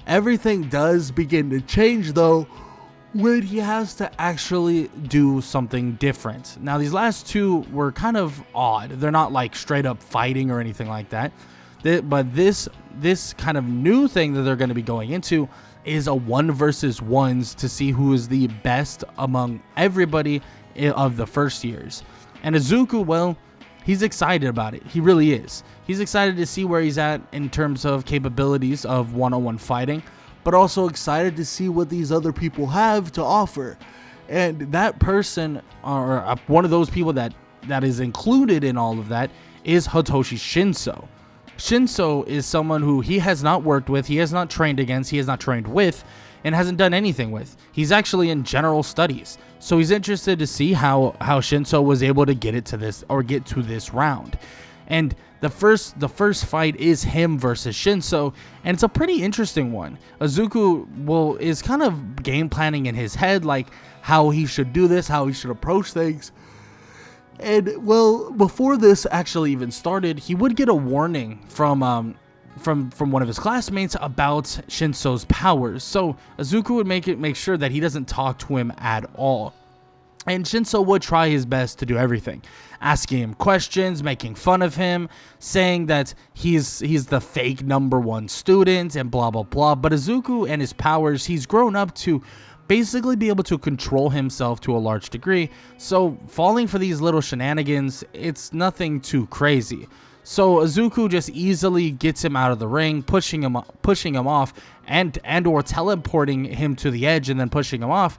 Everything does begin to change though when he has to actually do something different. Now, these last two were kind of odd. They're not like straight up fighting or anything like that. But this kind of new thing that they're going to be going into is a 1 versus 1s to see who is the best among everybody of the first years. And Izuku, well, he's excited about it. He really is. He's excited to see where he's at in terms of capabilities of one-on-one fighting, but also excited to see what these other people have to offer. And that person, or one of those people that is included in all of that, is Hitoshi Shinso. Shinso is someone who he has not worked with, he has not trained against, he has not trained with, and hasn't done anything with. He's actually in general studies. So he's interested to see how Shinso was able to get to this round. And the first fight is him versus Shinso, and it's a pretty interesting one. Izuku is kind of game planning in his head, like how he should do this, how he should approach things. And well, before this actually even started, he would get a warning from one of his classmates about Shinso's powers. So Izuku would make sure that he doesn't talk to him at all. And Shinso would try his best to do everything, asking him questions, making fun of him, saying that he's the fake #1 student and blah blah blah. But Izuku and his powers, he's grown up to basically be able to control himself to a large degree. So falling for these little shenanigans, it's nothing too crazy. So Izuku just easily gets him out of the ring, pushing him off, and or teleporting him to the edge and then pushing him off,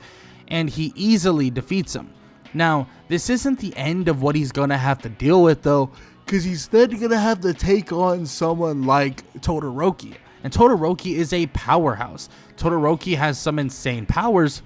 and he easily defeats him. Now, this isn't the end of what he's gonna have to deal with though, because he's then gonna have to take on someone like Todoroki. And Todoroki is a powerhouse. Todoroki has some insane powers,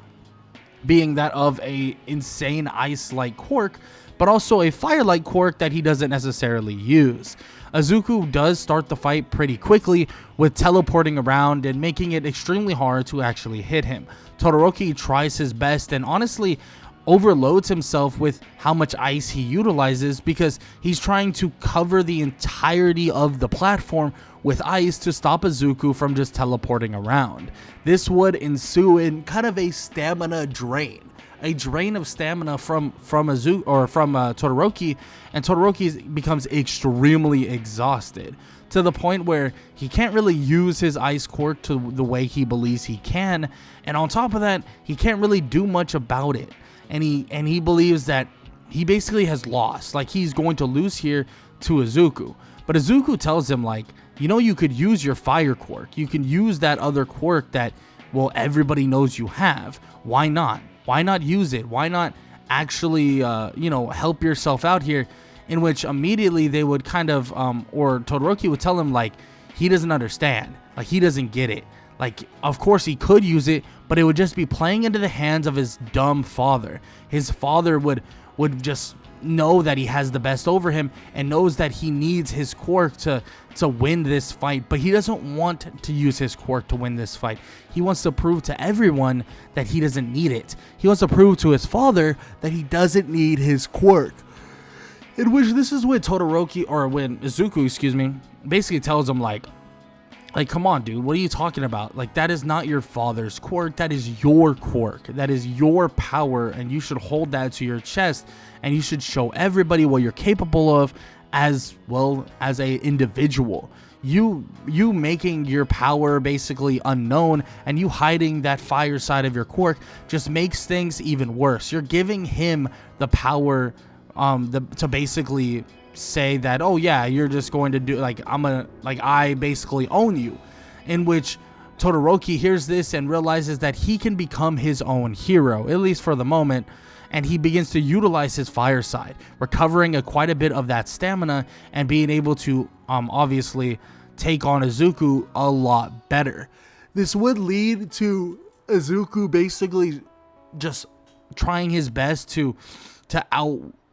being that of a insane ice-like Quirk, but also a fire-like Quirk that he doesn't necessarily use. Izuku does start the fight pretty quickly with teleporting around and making it extremely hard to actually hit him. Todoroki tries his best and honestly overloads himself with how much ice he utilizes, because he's trying to cover the entirety of the platform with ice to stop Izuku from just teleporting around. This would ensue in kind of a stamina drain. A drain of stamina from Todoroki, and Todoroki becomes extremely exhausted to the point where he can't really use his ice quirk to the way he believes he can, and on top of that, he can't really do much about it. And he believes that he basically has lost, like he's going to lose here to Izuku. But Izuku tells him, like, you know, you could use your fire quirk. You can use that other quirk that, well, everybody knows you have. Why not? Why not use it? Why not actually, help yourself out here? In which immediately they would kind of, or Todoroki would tell him, like, he doesn't understand. Like, he doesn't get it. Like, of course he could use it, but it would just be playing into the hands of his dumb father. His father would just know that he has the best over him and knows that he needs his quirk to win this fight, but he doesn't want to use his quirk to win this fight. He wants to prove to everyone that he doesn't need it. He wants to prove to his father that he doesn't need his quirk. In which this is when Izuku, basically tells him, like, come on, dude, what are you talking about? Like, that is not your father's quirk. That is your quirk. That is your power, and you should hold that to your chest, and you should show everybody what you're capable of as well as a individual. You making your power basically unknown and you hiding that fire side of your quirk just makes things even worse. You're giving him the power to basically say that, oh yeah, you're just going to do, like, I basically own you. In which Todoroki hears this and realizes that he can become his own hero, at least for the moment, and he begins to utilize his fire side, recovering quite a bit of that stamina and being able to obviously take on Izuku a lot better. This would lead to Izuku basically just trying his best to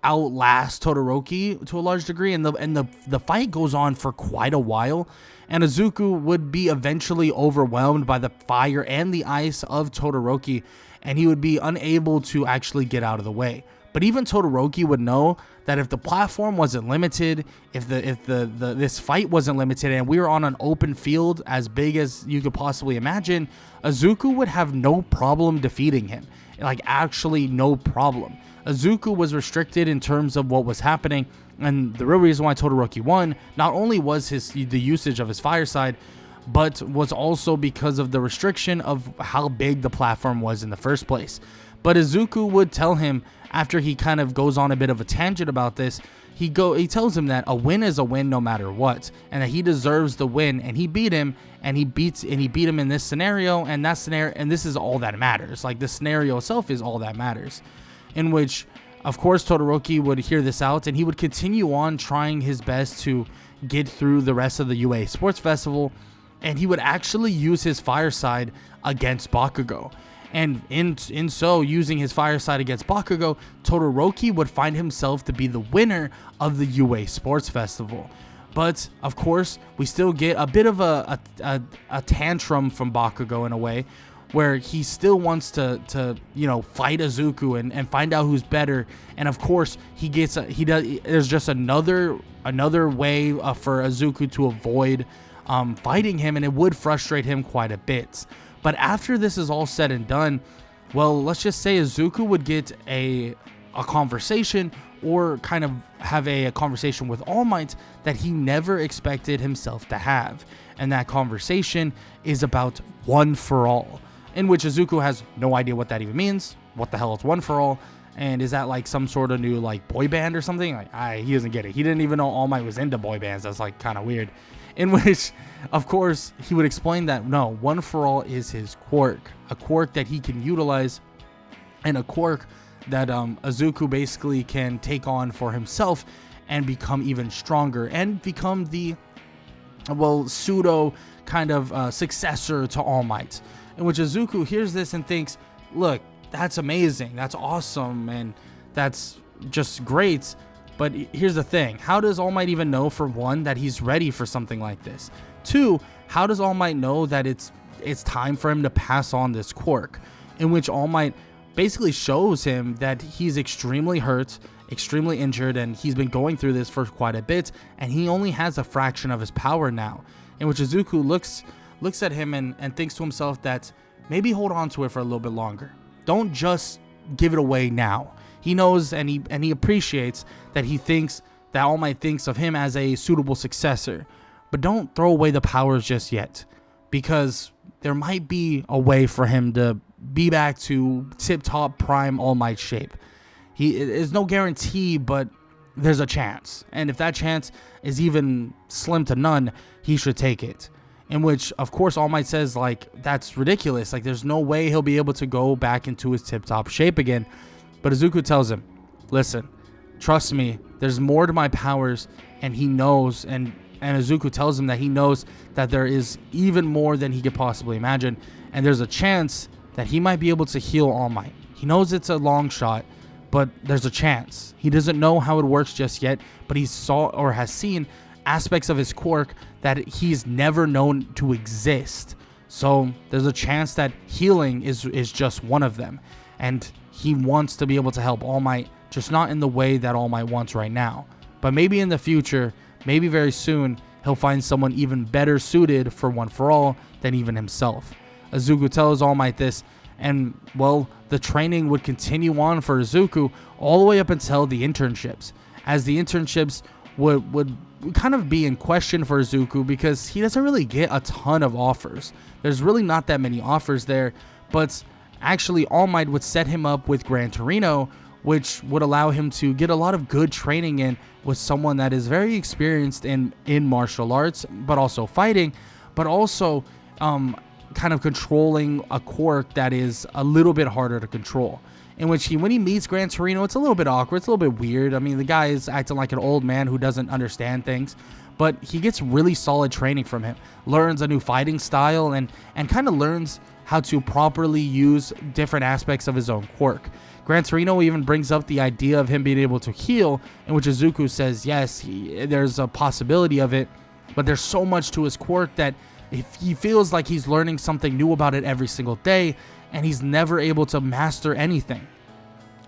outlast Todoroki to a large degree, and the fight goes on for quite a while, and Izuku would be eventually overwhelmed by the fire and the ice of Todoroki, and he would be unable to actually get out of the way. But even Todoroki would know that if the platform wasn't limited, if this fight wasn't limited, and we were on an open field as big as you could possibly imagine, Izuku would have no problem defeating him. Like, actually no problem. Izuku was restricted in terms of what was happening, and the real reason why Todoroki won not only was the usage of his fire side, but was also because of the restriction of how big the platform was in the first place. But Izuku would tell him, after he kind of goes on a bit of a tangent about this, he tells him that a win is a win no matter what, and that he deserves the win, and he beat him, and he beat him in this scenario, and this is all that matters. Like, the scenario itself is all that matters. In which, of course, Todoroki would hear this out, and he would continue on trying his best to get through the rest of the UA Sports Festival, and he would actually use his fire side against Bakugo. And in so using his fire side against Bakugo, Todoroki would find himself to be the winner of the UA Sports Festival. But of course, we still get a bit of a tantrum from Bakugo in a way, where he still wants to fight Izuku and find out who's better. And of course, there's just another way for Izuku to avoid fighting him, and it would frustrate him quite a bit. But after this is all said and done, well, let's just say Izuku would get a conversation, or kind of have a conversation with All Might that he never expected himself to have. And that conversation is about one for all, in which Izuku has no idea what that even means. What the hell is one for all? And is that like some sort of new like boy band or something? Like, he doesn't get it. He didn't even know All Might was into boy bands. That's like kind of weird. In which, of course, he would explain that no, one for all is his quirk, a quirk that he can utilize, and a quirk that Izuku basically can take on for himself and become even stronger, and become the pseudo kind of successor to All Might. In which Izuku hears this and thinks, look, that's amazing, that's awesome, and that's just great. But here's the thing, how does All Might even know, for one, that he's ready for something like this? Two, how does All Might know that it's time for him to pass on this quirk? In which All Might basically shows him that he's extremely hurt, extremely injured, and he's been going through this for quite a bit, and he only has a fraction of his power now. In which Izuku looks at him and thinks to himself that maybe hold on to it for a little bit longer. Don't just give it away now. He knows and he appreciates that he thinks that All Might thinks of him as a suitable successor. But don't throw away the powers just yet, because there might be a way for him to be back to tip-top prime All Might shape. There's no guarantee, but there's a chance. And if that chance is even slim to none, he should take it. In which, of course, All Might says, like, that's ridiculous. Like, there's no way he'll be able to go back into his tip-top shape again. But Izuku tells him, listen, trust me, there's more to my powers, and he knows, and Izuku tells him that he knows that there is even more than he could possibly imagine, and there's a chance that he might be able to heal All Might. He knows it's a long shot, but there's a chance. He doesn't know how it works just yet, but he saw or has seen aspects of his quirk that he's never known to exist. So there's a chance that healing is just one of them, and he wants to be able to help All Might, just not in the way that All Might wants right now. But maybe in the future, maybe very soon, he'll find someone even better suited for One for All than even himself. Izuku tells All Might this, and, well, the training would continue on for Izuku all the way up until the internships, as the internships would kind of be in question for Izuku, because he doesn't really get a ton of offers. There's really not that many offers there, but actually All Might would set him up with Gran Torino, which would allow him to get a lot of good training in with someone that is very experienced in martial arts, but also fighting, but also kind of controlling a quirk that is a little bit harder to control. In which when he meets Gran Torino, it's a little bit awkward, it's a little bit weird. I mean, the guy is acting like an old man who doesn't understand things, but he gets really solid training from him, learns a new fighting style, and kind of learns how to properly use different aspects of his own quirk. Gran Torino even brings up the idea of him being able to heal, in which Izuku says yes, there's a possibility of it, but there's so much to his quirk that if he feels like he's learning something new about it every single day, and he's never able to master anything.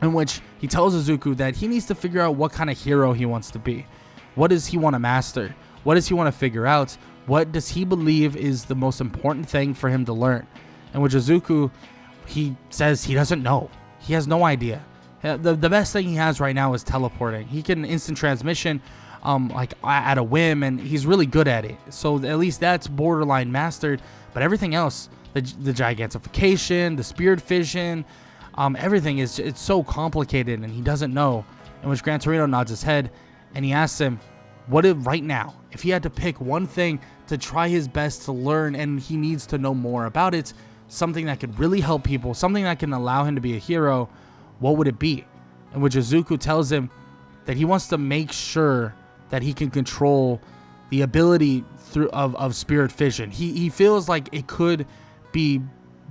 In which he tells Izuku that he needs to figure out what kind of hero he wants to be. What does he want to master? What does he want to figure out? What does he believe is the most important thing for him to learn? In which Izuku, he says he doesn't know. He has no idea. The best thing he has right now is teleporting. He can instant transmission like at a whim, and he's really good at it. So at least that's borderline mastered. But everything else, the gigantification, the spirit fission, everything it's so complicated, and he doesn't know. In which Gran Torino nods his head, and he asks him, what if right now, if he had to pick one thing to try his best to learn, and he needs to know more about it, something that could really help people, something that can allow him to be a hero, what would it be? In which Izuku tells him that he wants to make sure that he can control the ability of spirit fission. He feels like it could be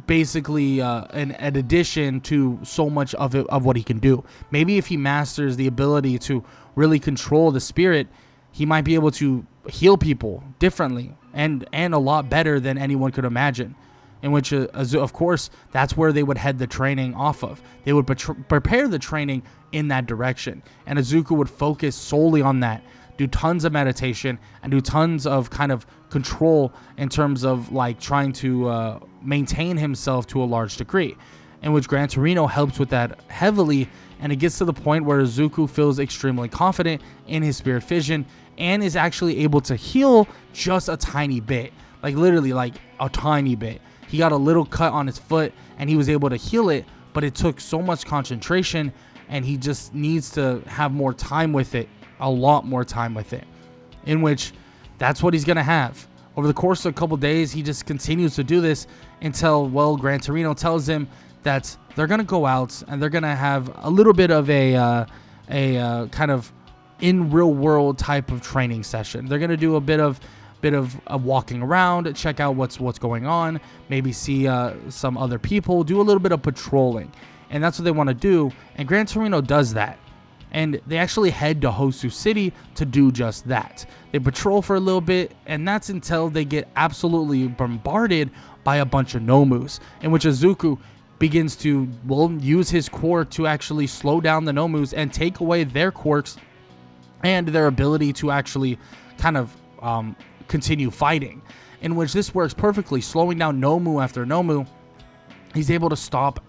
basically an addition to so much of what he can do. Maybe if he masters the ability to really control the spirit, he might be able to heal people differently and a lot better than anyone could imagine. In which, of course, that's where they would head the training off of. They would prepare the training in that direction. And Izuku would focus solely on that, do tons of meditation, and do tons of kind of control in terms of like trying to maintain himself to a large degree. In which Gran Torino helps with that heavily, and it gets to the point where Izuku feels extremely confident in his spirit fission and is actually able to heal just a tiny bit. Like literally like a tiny bit. He got a little cut on his foot and he was able to heal it, but it took so much concentration, and he just needs to have more time with it, a lot more time with it. In which that's what he's going to have. Over the course of a couple days, he just continues to do this until, well, Gran Torino tells him that they're going to go out and they're going to have a little bit of a kind of in real world type of training session. They're going to do a bit of walking around, check out what's going on, maybe see some other people, do a little bit of patrolling. And that's what they want to do. And Gran Torino does that. And they actually head to Hosu City to do just that. They patrol for a little bit, and that's until they get absolutely bombarded by a bunch of Nomus, in which Izuku begins to, well, use his quirk to actually slow down the Nomus and take away their quirks and their ability to actually kind of continue fighting, in which this works perfectly, slowing down Nomu after Nomu. He's able to stop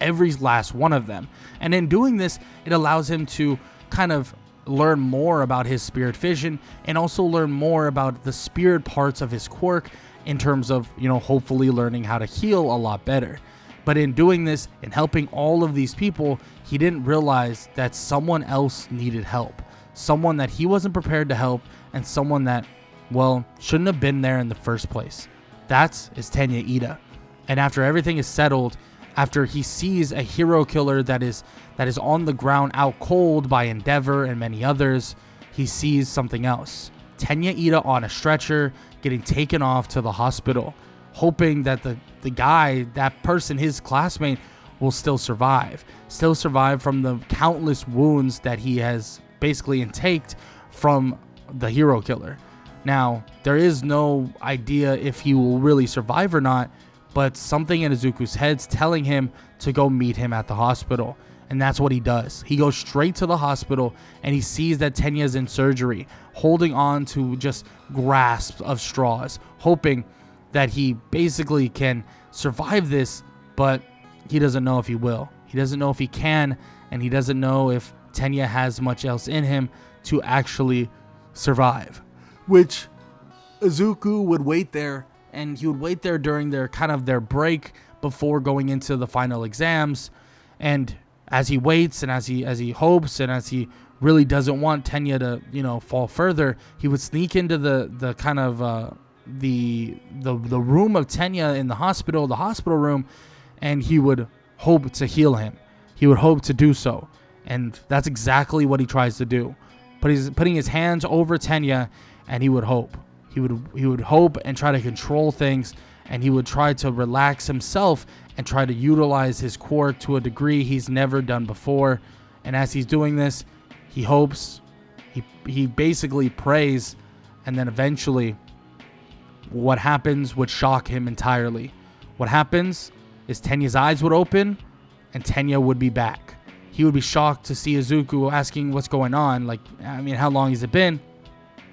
every last one of them, and in doing this, it allows him to kind of learn more about his spirit fission and also learn more about the spirit parts of his quirk in terms of, you know, hopefully learning how to heal a lot better. But in doing this and helping all of these people, he didn't realize that someone else needed help, someone that he wasn't prepared to help, and someone that, well, shouldn't have been there in the first place. That is Tenya Ida. And after everything is settled, after he sees a hero killer that is on the ground out cold by Endeavor and many others, he sees something else. Tenya Ida on a stretcher, getting taken off to the hospital, hoping that the guy, that person, his classmate, will still survive from the countless wounds that he has basically intaked from the hero killer. Now, there is no idea if he will really survive or not, but something in Izuku's head's telling him to go meet him at the hospital. And that's what he does. He goes straight to the hospital, and he sees that Tenya's in surgery, holding on to just grasps of straws, hoping that he basically can survive this, but he doesn't know if he will. He doesn't know if he can, and he doesn't know if Tenya has much else in him to actually survive. Which Izuku would wait there, and he would wait there during their break before going into the final exams. And as he waits, and as he hopes, and as he really doesn't want Tenya to, you know, fall further, he would sneak into the room of Tenya in the hospital room, and he would hope to heal him. He would hope to do so, and that's exactly what he tries to do. But he's putting his hands over Tenya, and he would hope. He would hope and try to control things and he would try to relax himself and try to utilize his quirk to a degree he's never done before. And as he's doing this, he hopes, he basically prays, and then eventually what happens would shock him entirely. What happens is Tenya's eyes would open and Tenya would be back. He would be shocked to see Izuku, asking what's going on, like, I mean, how long has it been?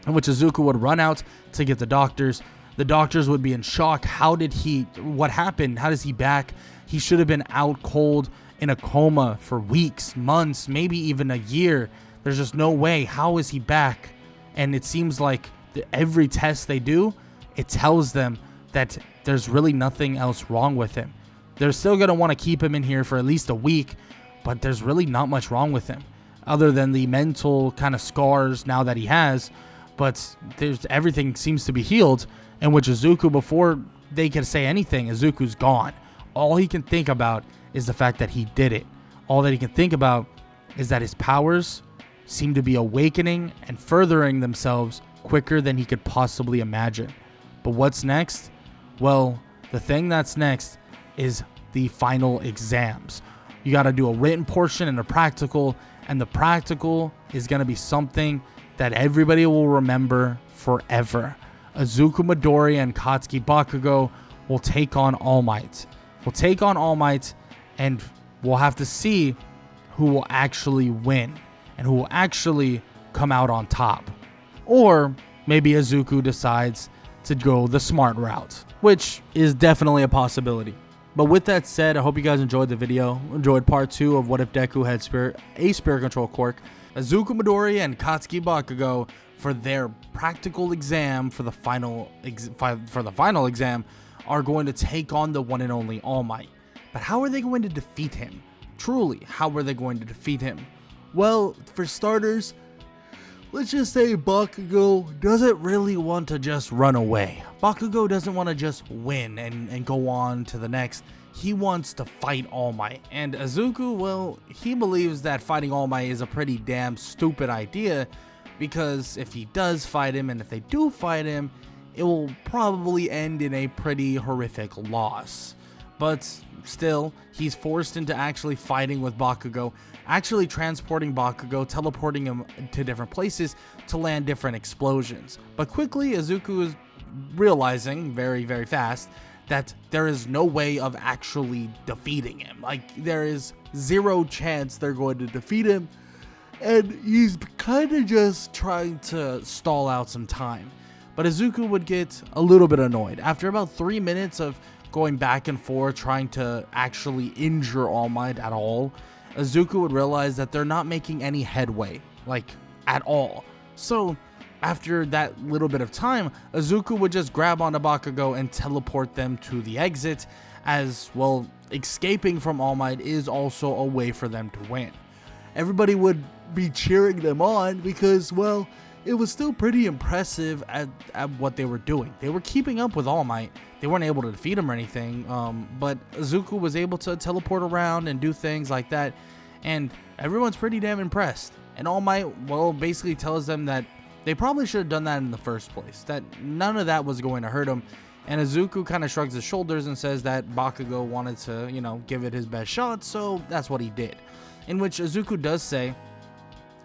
In which Izuku would run out to get the doctors. The doctors would be in shock. What happened? How is he back? He should have been out cold in a coma for weeks, months, maybe even a year. There's just no way. How is he back? And it seems like every test they do, it tells them that there's really nothing else wrong with him. They're still going to want to keep him in here for at least a week, but there's really not much wrong with him other than the mental kind of scars now that he has. But everything seems to be healed, in which Izuku, before they can say anything, Izuku's gone. All he can think about is the fact that he did it. All that he can think about is that his powers seem to be awakening and furthering themselves quicker than he could possibly imagine. But what's next? Well, the thing that's next is the final exams. You got to do a written portion and a practical, and the practical is going to be something that everybody will remember forever. Izuku Midoriya and Katsuki Bakugo will take on All Might. And we'll have to see who will actually win and who will actually come out on top. Or maybe Izuku decides to go the smart route, which is definitely a possibility. But with that said, I hope you guys enjoyed the video, enjoyed part 2 of What If Deku Had a Spirit Control Quirk. Izuku Midoriya and Katsuki Bakugo, for their practical exam, for the final exam, are going to take on the one and only All Might. But how are they going to defeat him? Truly, how are they going to defeat him? Well, for starters, let's just say Bakugo doesn't really want to just run away. Bakugo doesn't want to just win and go on to the next. He wants to fight All Might. And Izuku, well, he believes that fighting All Might is a pretty damn stupid idea, because if he does fight him, and if they do fight him, it will probably end in a pretty horrific loss. But still, he's forced into actually fighting with Bakugo, actually transporting Bakugo, teleporting him to different places to land different explosions. But quickly, Izuku is realizing very, very fast that there is no way of actually defeating him. Like, there is zero chance they're going to defeat him, and he's kind of just trying to stall out some time. But Izuku would get a little bit annoyed. After about 3 minutes of going back and forth, trying to actually injure All Might at all, Izuku would realize that they're not making any headway, like, at all. So, after that little bit of time, Izuku would just grab onto Bakugo and teleport them to the exit, as, well, escaping from All Might is also a way for them to win. Everybody would be cheering them on because, well, it was still pretty impressive at what they were doing. They were keeping up with All Might. They weren't able to defeat him or anything, but Izuku was able to teleport around and do things like that, and everyone's pretty damn impressed. And All Might, well, basically tells them that they probably should have done that in the first place, that none of that was going to hurt him. And Izuku kind of shrugs his shoulders and says that Bakugo wanted to, give it his best shot, so that's what he did. In which Izuku does say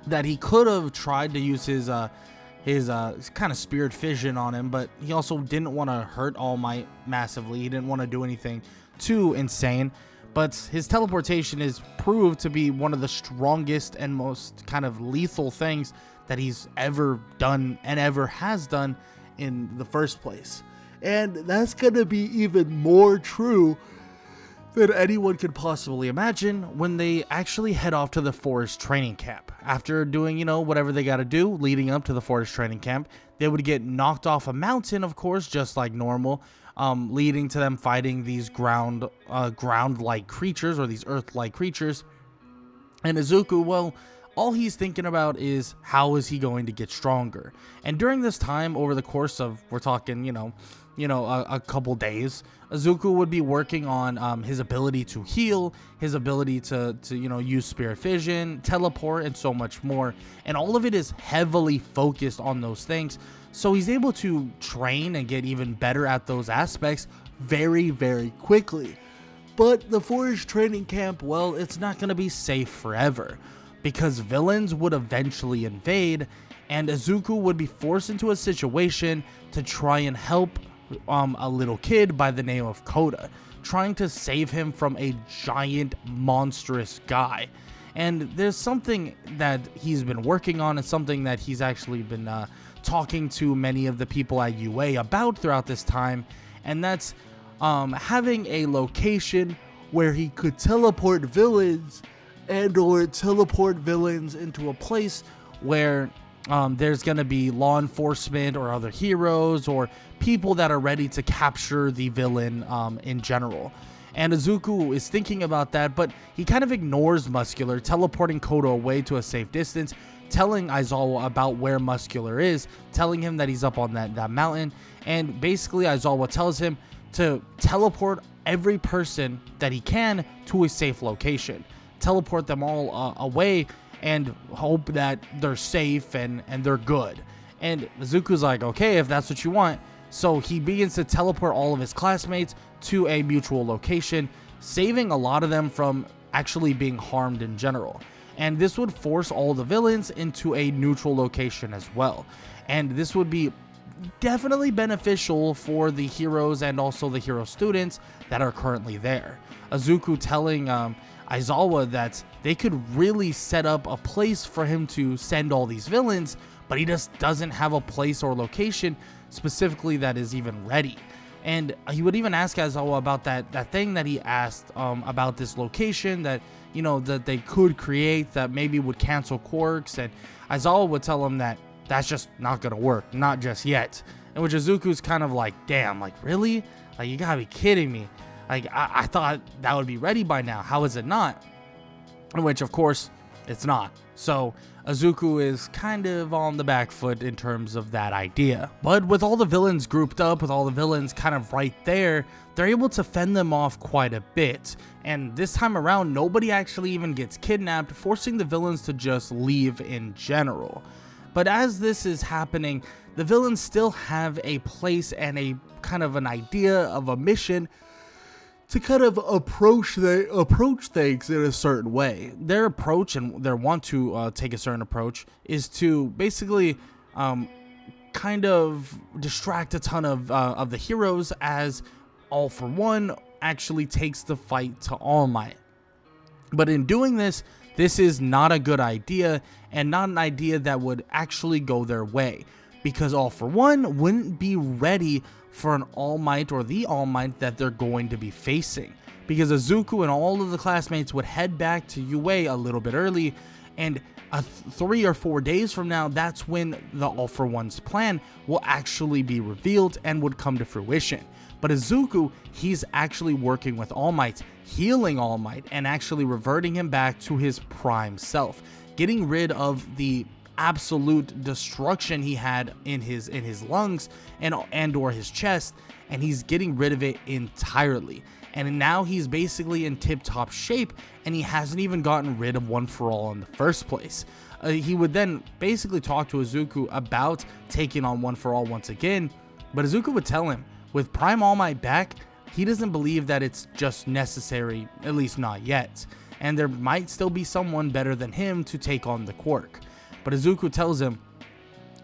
that he could have tried to use his kind of spirit fission on him, but he also didn't want to hurt All Might massively. He didn't want to do anything too insane. But his teleportation is proved to be one of the strongest and most kind of lethal things that he's ever done and ever has done in the first place. And that's going to be even more true than anyone could possibly imagine when they actually head off to the forest training camp. After doing, whatever they got to do leading up to the forest training camp, they would get knocked off a mountain, of course, just like normal, leading to them fighting these ground-like creatures, or these earth-like creatures. And Izuku, well, all he's thinking about is how is he going to get stronger. And during this time, over the course of, we're talking, a couple days. Izuku would be working on his ability to heal, his ability to use spirit fission, teleport, and so much more. And all of it is heavily focused on those things. So he's able to train and get even better at those aspects very, very quickly. But the Forest Training Camp, well, it's not going to be safe forever, because villains would eventually invade, and Izuku would be forced into a situation to try and help a little kid by the name of Koda, trying to save him from a giant monstrous guy. And there's something that he's been working on, and something that he's actually been talking to many of the people at UA about throughout this time, and that's having a location where he could teleport villains into a place where there's going to be law enforcement or other heroes or people that are ready to capture the villain in general. And Izuku is thinking about that, but he kind of ignores Muscular, teleporting Kodo away to a safe distance, telling Aizawa about where Muscular is, telling him that he's up on that mountain, and basically Aizawa tells him to teleport every person that he can to a safe location. Teleport them all away and hope that they're safe and they're good. And Izuku's like, okay, if that's what you want. So he begins to teleport all of his classmates to a mutual location, saving a lot of them from actually being harmed in general. And this would force all the villains into a neutral location as well. And this would be definitely beneficial for the heroes and also the hero students that are currently there. Izuku telling Aizawa that they could really set up a place for him to send all these villains, but he just doesn't have a place or location specifically that is even ready. And he would even ask Aizawa about that thing that he asked about this location that that they could create that maybe would cancel quirks, and Aizawa would tell him that that's just not gonna work, not just yet. And which Izuku's kind of like, damn, like really? Like you gotta be kidding me. Like I thought that would be ready by now. How is it not? In which of course it's not. So Izuku is kind of on the back foot in terms of that idea. But with all the villains grouped up, with all the villains kind of right there, they're able to fend them off quite a bit. And this time around, nobody actually even gets kidnapped, forcing the villains to just leave in general. But as this is happening, the villains still have a place and a kind of an idea of a mission to kind of approach things in a certain way. Their approach and their want to take a certain approach is to basically kind of distract a ton of the heroes, as All For One actually takes the fight to All Might. But in doing this, this is not a good idea, and not an idea that would actually go their way, because All For One wouldn't be ready for an All Might or the All Might that they're going to be facing, because Izuku and all of the classmates would head back to UA a little bit early, and 3 or 4 days from now, that's when the All For One's plan will actually be revealed and would come to fruition. But Izuku, he's actually working with All Might, healing All Might, and actually reverting him back to his prime self, getting rid of the absolute destruction he had in his lungs and or his chest, and he's getting rid of it entirely. And now he's basically in tip-top shape, and he hasn't even gotten rid of One For All in the first place. He would then basically talk to Izuku about taking on One For All once again, but Izuku would tell him, with Prime All Might back, he doesn't believe that it's just necessary, at least not yet, and there might still be someone better than him to take on the Quirk. But Izuku tells him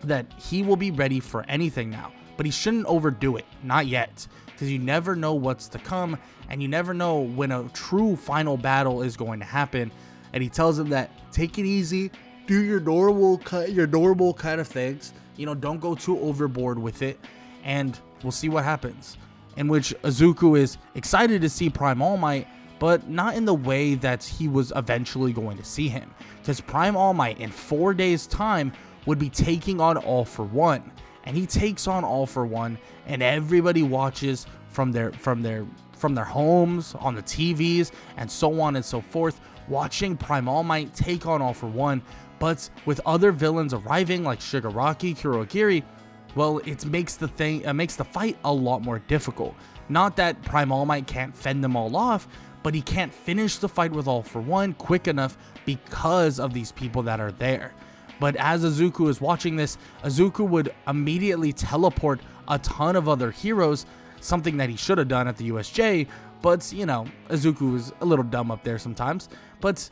that he will be ready for anything now, but he shouldn't overdo it, not yet, because you never know what's to come, and you never know when a true final battle is going to happen. And he tells him that take it easy, do your normal kind of things, don't go too overboard with it, and we'll see what happens. In which Izuku is excited to see Prime All Might, but not in the way that he was eventually going to see him, because Prime All Might in 4 days time would be taking on All For One, and he takes on All For One, and everybody watches from their homes, on the TVs, and so on and so forth, watching Prime All Might take on All For One. But with other villains arriving like Shigaraki, Kurogiri, well, it makes the fight a lot more difficult. Not that Prime All Might can't fend them all off, but he can't finish the fight with All for One quick enough because of these people that are there. But as Izuku is watching this, Izuku would immediately teleport a ton of other heroes, something that he should have done at the USJ, but, you know, Izuku is a little dumb up there sometimes. But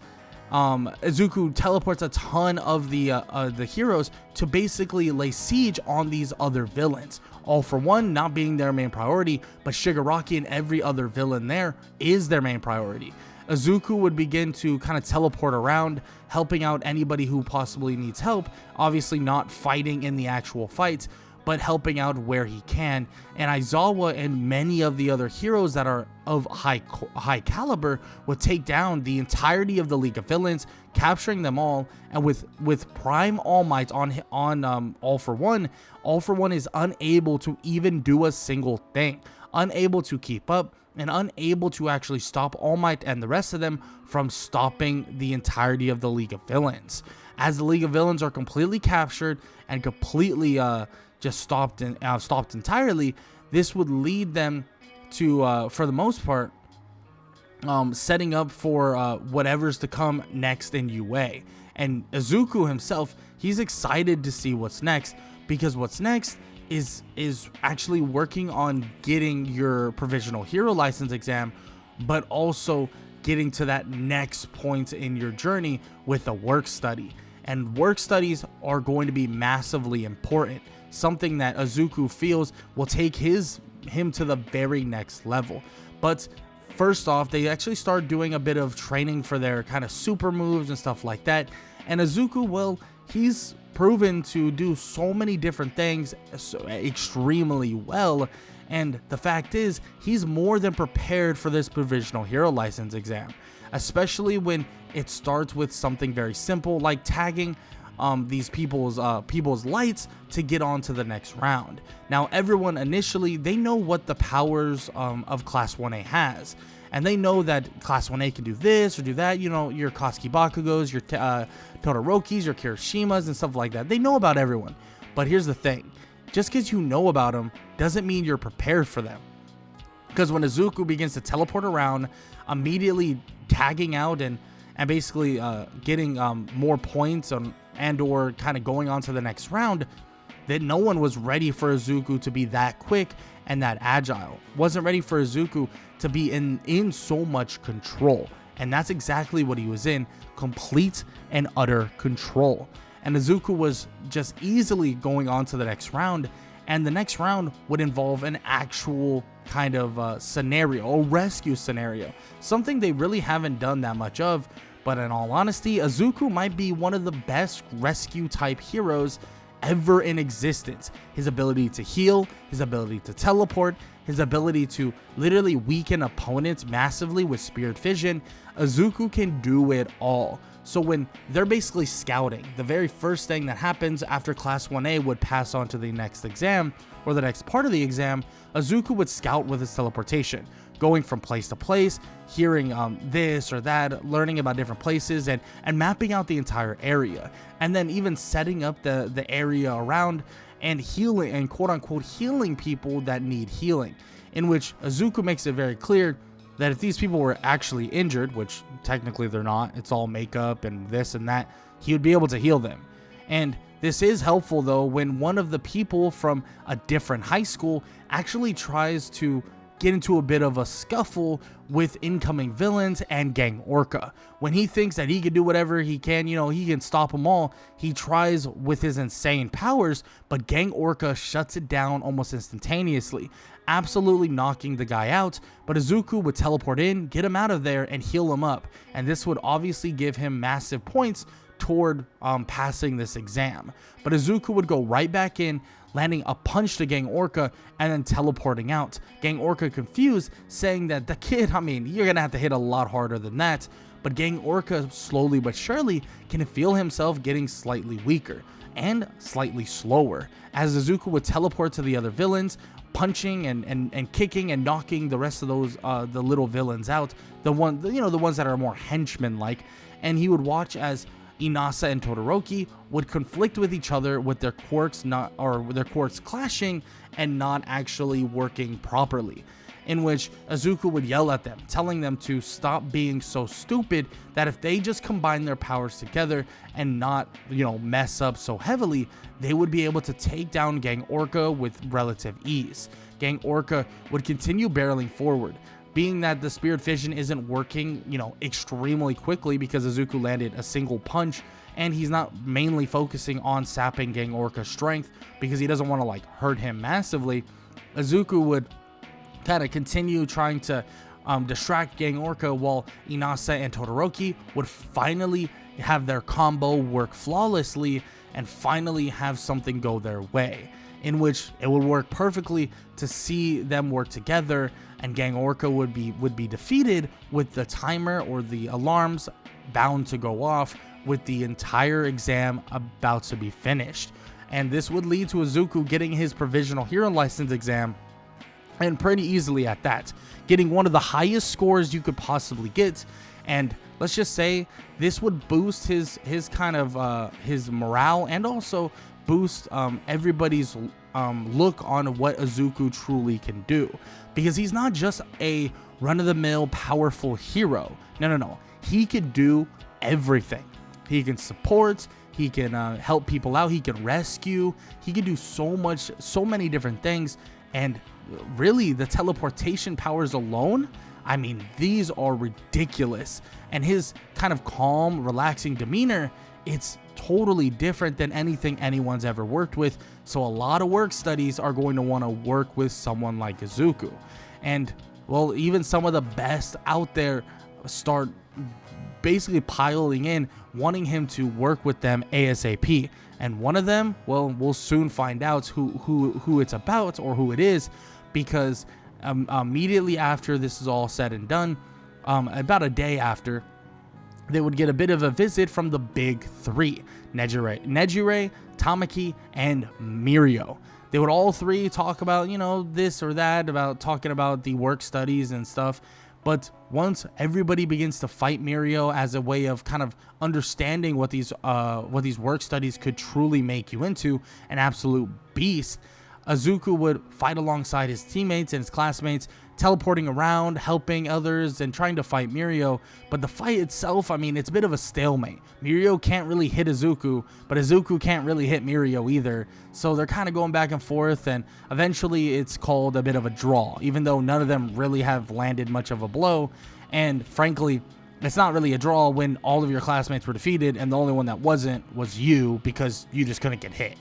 Izuku teleports a ton of the heroes to basically lay siege on these other villains. All for One not being their main priority, but Shigaraki and every other villain there is their main priority. Izuku would begin to kind of teleport around, helping out anybody who possibly needs help, obviously not fighting in the actual fights, but helping out where he can. And Aizawa and many of the other heroes that are of high caliber would take down the entirety of the League of Villains, capturing them all. And with Prime All Might on All for One is unable to even do a single thing, unable to keep up, and unable to actually stop All Might and the rest of them from stopping the entirety of the League of Villains. As the League of Villains are completely captured and completely just stopped entirely, this would lead them to, for the most part, setting up for whatever's to come next in UA. And Izuku himself, he's excited to see what's next, because what's next is actually working on getting your provisional hero license exam, but also getting to that next point in your journey with a work study. And work studies are going to be massively important, something that Izuku feels will take him to the very next level. But first off, they actually start doing a bit of training for their kind of super moves and stuff like that. And Izuku, well, he's proven to do so many different things so extremely well, and the fact is he's more than prepared for this provisional hero license exam, especially when it starts with something very simple like tagging these people's lights to get on to the next round. Now, everyone initially, they know what the powers of Class 1A has, and they know that Class 1A can do this or do that, you know, your Katsuki Bakugos, your Todorokis, your Kirishimas, and stuff like that. They know about everyone. But here's the thing. Just because you know about them doesn't mean you're prepared for them. Because when Izuku begins to teleport around, immediately tagging out and basically getting more points and or kind of going on to the next round, that no one was ready for Izuku to be that quick and that agile. Wasn't ready for Izuku to be in so much control. And that's exactly what he was in, complete and utter control. And Izuku was just easily going on to the next round, and the next round would involve an actual kind of scenario, a rescue scenario, something they really haven't done that much of. But in all honesty, Izuku might be one of the best rescue type heroes ever in existence. His ability to heal, his ability to teleport, his ability to literally weaken opponents massively with spirit fission, Izuku can do it all. So when they're basically scouting, the very first thing that happens after Class 1A would pass on to the next exam, or the next part of the exam, Izuku would scout with his teleportation, going from place to place, hearing this or that, learning about different places, and mapping out the entire area. And then even setting up the area around and healing, and quote-unquote healing people that need healing, in which Izuku makes it very clear that if these people were actually injured, which technically they're not, it's all makeup and this and that, he would be able to heal them. And this is helpful though when one of the people from a different high school actually tries to get into a bit of a scuffle with incoming villains and Gang Orca. When he thinks that he can do whatever he can, you know, he can stop them all, he tries with his insane powers, but Gang Orca shuts it down almost instantaneously, absolutely knocking the guy out. But Izuku would teleport in, get him out of there, and heal him up, and this would obviously give him massive points toward passing this exam. But Izuku would go right back in, landing a punch to Gang Orca and then teleporting out. Gang Orca confused, saying that the kid, I mean, you're gonna have to hit a lot harder than that. But Gang Orca slowly but surely can feel himself getting slightly weaker and slightly slower as Izuku would teleport to the other villains, punching and kicking and knocking the rest of those the little villains out, the ones that are more henchmen like. And he would watch as Inasa and Todoroki would conflict with each other with their quirks clashing and not actually working properly, in which Izuku would yell at them, telling them to stop being so stupid, that if they just combine their powers together and not, mess up so heavily, they would be able to take down Gang Orca with relative ease. Gang Orca would continue barreling forward, being that the Spirit Fission isn't working, extremely quickly because Izuku landed a single punch, and he's not mainly focusing on sapping Gang Orca's strength because he doesn't want to hurt him massively. Izuku would kind of continue trying to distract Gang Orca, while Inasa and Todoroki would finally have their combo work flawlessly and finally have something go their way, in which it would work perfectly to see them work together, and Gang Orca would be defeated with the timer or the alarms bound to go off, with the entire exam about to be finished. And this would lead to Izuku getting his provisional hero license exam, and pretty easily at that, getting one of the highest scores you could possibly get. And let's just say this would boost his morale, and also boost everybody's look on what Izuku truly can do, because he's not just a run-of-the-mill powerful hero. No, he could do everything. He can support, he can help people out, he can rescue, he can do so many different things. And really, the teleportation powers alone, I mean, these are ridiculous. And his kind of calm, relaxing demeanor, it's totally different than anything anyone's ever worked with. So a lot of work studies are going to want to work with someone like Izuku. And, well, even some of the best out there start basically piling in, wanting him to work with them ASAP. And one of them, well, we'll soon find out who it's about, or who it is, because immediately after this is all said and done, about a day after, they would get a bit of a visit from the big three: Nejire, Tamaki, and Mirio. They would all three talk about, this or that, about talking about the work studies and stuff. But once everybody begins to fight Mirio as a way of kind of understanding what these work studies could truly make you into, an absolute beast, Izuku would fight alongside his teammates and his classmates, teleporting around, helping others, and trying to fight Mirio. But the fight itself, I mean, it's a bit of a stalemate. Mirio can't really hit Izuku, but Izuku can't really hit Mirio either. So they're kind of going back and forth, and eventually it's called a bit of a draw, even though none of them really have landed much of a blow. And frankly, it's not really a draw when all of your classmates were defeated, and the only one that wasn't was you, because you just couldn't get hit.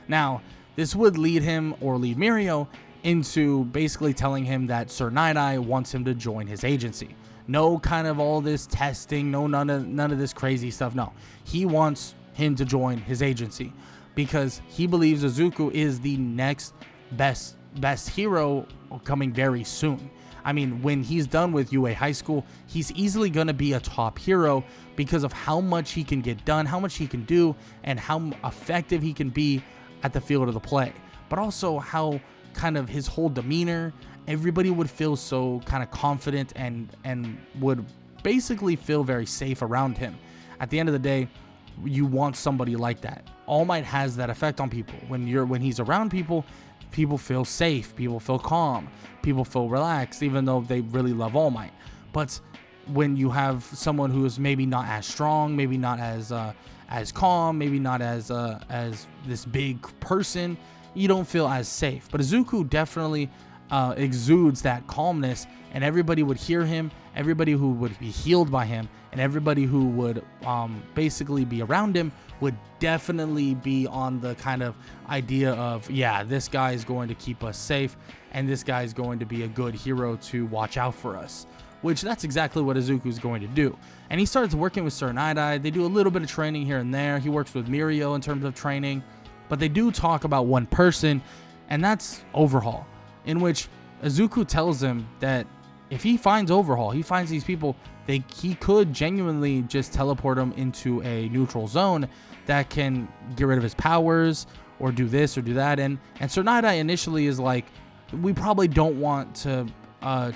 Now, this would lead Mirio into basically telling him that Sir Night-Eye wants him to join his agency. No kind of all this testing, none of this crazy stuff. No, he wants him to join his agency because he believes Izuku is the next best hero coming very soon. I mean, when he's done with UA High School, he's easily going to be a top hero because of how much he can get done, how much he can do, and how effective he can be at the field of the play. But also how kind of his whole demeanor, everybody would feel so kind of confident and would basically feel very safe around him. At the end of the day, you want somebody like that. All Might has that effect on people. When he's around people, people feel safe, people feel calm, people feel relaxed, even though they really love All Might. But when you have someone who is maybe not as strong, maybe not as calm, maybe not as this big person, you don't feel as safe. But Izuku definitely exudes that calmness, and everybody would hear him, everybody who would be healed by him, and everybody who would basically be around him would definitely be on the kind of idea of, yeah, this guy is going to keep us safe, and this guy is going to be a good hero to watch out for us. Which that's exactly what Izuku is going to do. And he starts working with Sir Night-Eye. They do a little bit of training here and there. He works with Mirio in terms of training. But they do talk about one person, and that's Overhaul, in which Izuku tells him that if he finds Overhaul, he finds these people, he could genuinely just teleport them into a neutral zone that can get rid of his powers or do this or do that. And Sir Night-Eye initially is like, we probably don't want to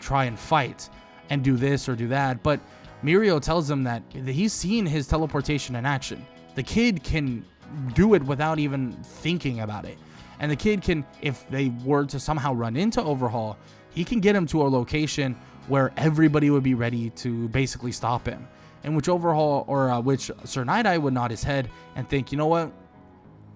try and fight and do this or do that. But Mirio tells him that he's seen his teleportation in action. the kid can do it without even thinking about it. And the kid can, if they were to somehow run into Overhaul, he can get him to a location where everybody would be ready to basically stop him. In which Overhaul, or which Sir Night-Eye would nod his head and think, you know what,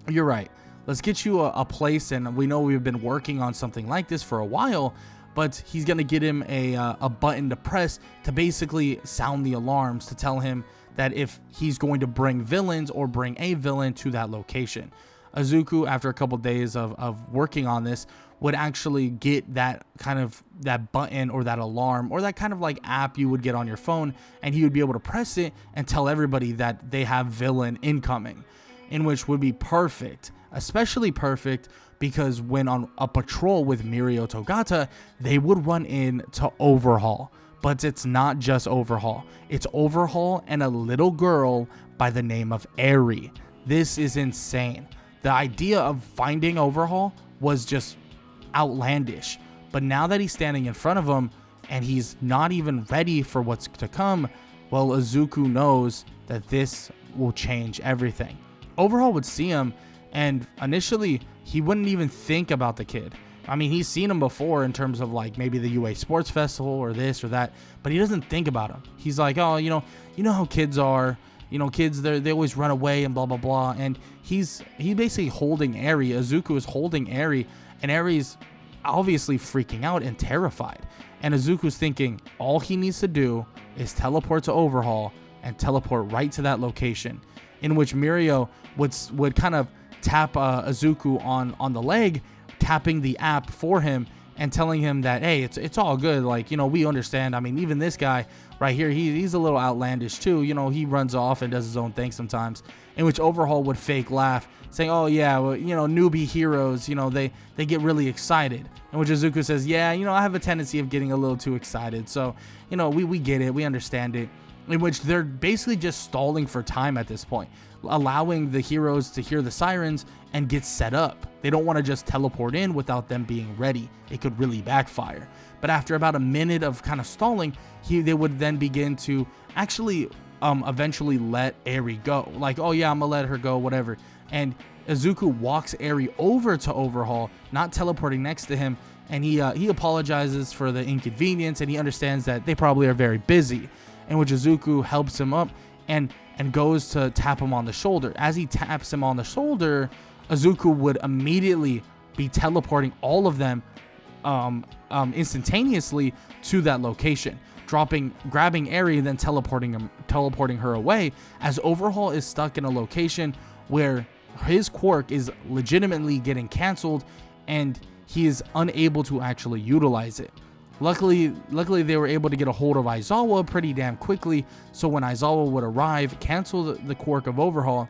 you're right. Let's get you a place, and we know we've been working on something like this for a while, but he's going to get him a button to press to basically sound the alarms to tell him that if he's going to bring villains or bring a villain to that location. Izuku, after a couple days of working on this, would actually get that kind of that button or that alarm or that kind of like app you would get on your phone, and he would be able to press it and tell everybody that they have villain incoming, in which would be perfect, especially perfect because when on a patrol with Mirio Togata, they would run into Overhaul. But it's not just Overhaul. It's Overhaul and a little girl by the name of Eri. This is insane. The idea of finding Overhaul was just outlandish. But now that he's standing in front of him and he's not even ready for what's to come, well, Izuku knows that this will change everything. Overhaul would see him, and initially he wouldn't even think about the kid. I mean, he's seen him before in terms of like maybe the UA Sports Festival or this or that, but he doesn't think about him. He's like, oh, you know how kids are. You know, kids, they always run away and blah, blah, blah. And he's basically holding Eri. Izuku is holding Eri, and Eri's obviously freaking out and terrified. And Izuku's thinking all he needs to do is teleport to Overhaul and teleport right to that location, in which Mirio would kind of tap Izuku on the leg, tapping the app for him and telling him that, hey, it's all good. Like, you know, we understand. I mean, even this guy right here, he's a little outlandish too. You know, he runs off and does his own thing sometimes, in which Overhaul would fake laugh, saying, oh yeah, well, you know, newbie heroes, you know, they get really excited. In which Izuku says, yeah, you know, I have a tendency of getting a little too excited. So, you know, we get it. We understand it. In which they're basically just stalling for time at this point, allowing the heroes to hear the sirens and get set up. They don't want to just teleport in without them being ready. It could really backfire. But after about a minute of kind of stalling, they would then begin to actually eventually let Eri go. Like, oh yeah, I'm gonna let her go, whatever. And Izuku walks Eri over to Overhaul, not teleporting next to him, and he apologizes for the inconvenience, and he understands that they probably are very busy. In which Izuku helps him up and goes to tap him on the shoulder. As he taps him on the shoulder, Izuku would immediately be teleporting all of them instantaneously to that location, grabbing Eri, then teleporting her away, as Overhaul is stuck in a location where his quirk is legitimately getting canceled and he is unable to actually utilize it. Luckily, they were able to get a hold of Aizawa pretty damn quickly, so when Aizawa would arrive, cancel the quirk of Overhaul,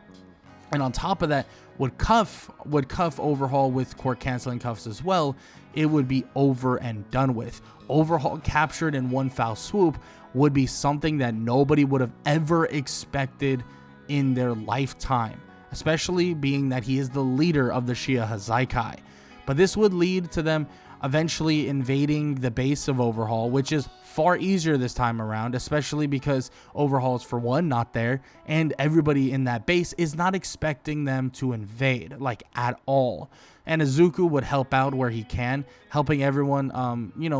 and on top of that, would cuff Overhaul with quirk canceling cuffs as well, it would be over and done with. Overhaul captured in one foul swoop would be something that nobody would have ever expected in their lifetime, especially being that he is the leader of the Shia Hazaikai. But this would lead to them eventually invading the base of Overhaul, which is far easier this time around, especially because Overhaul is, for one, not there, and everybody in that base is not expecting them to invade, like, at all. And Izuku would help out where he can, helping everyone,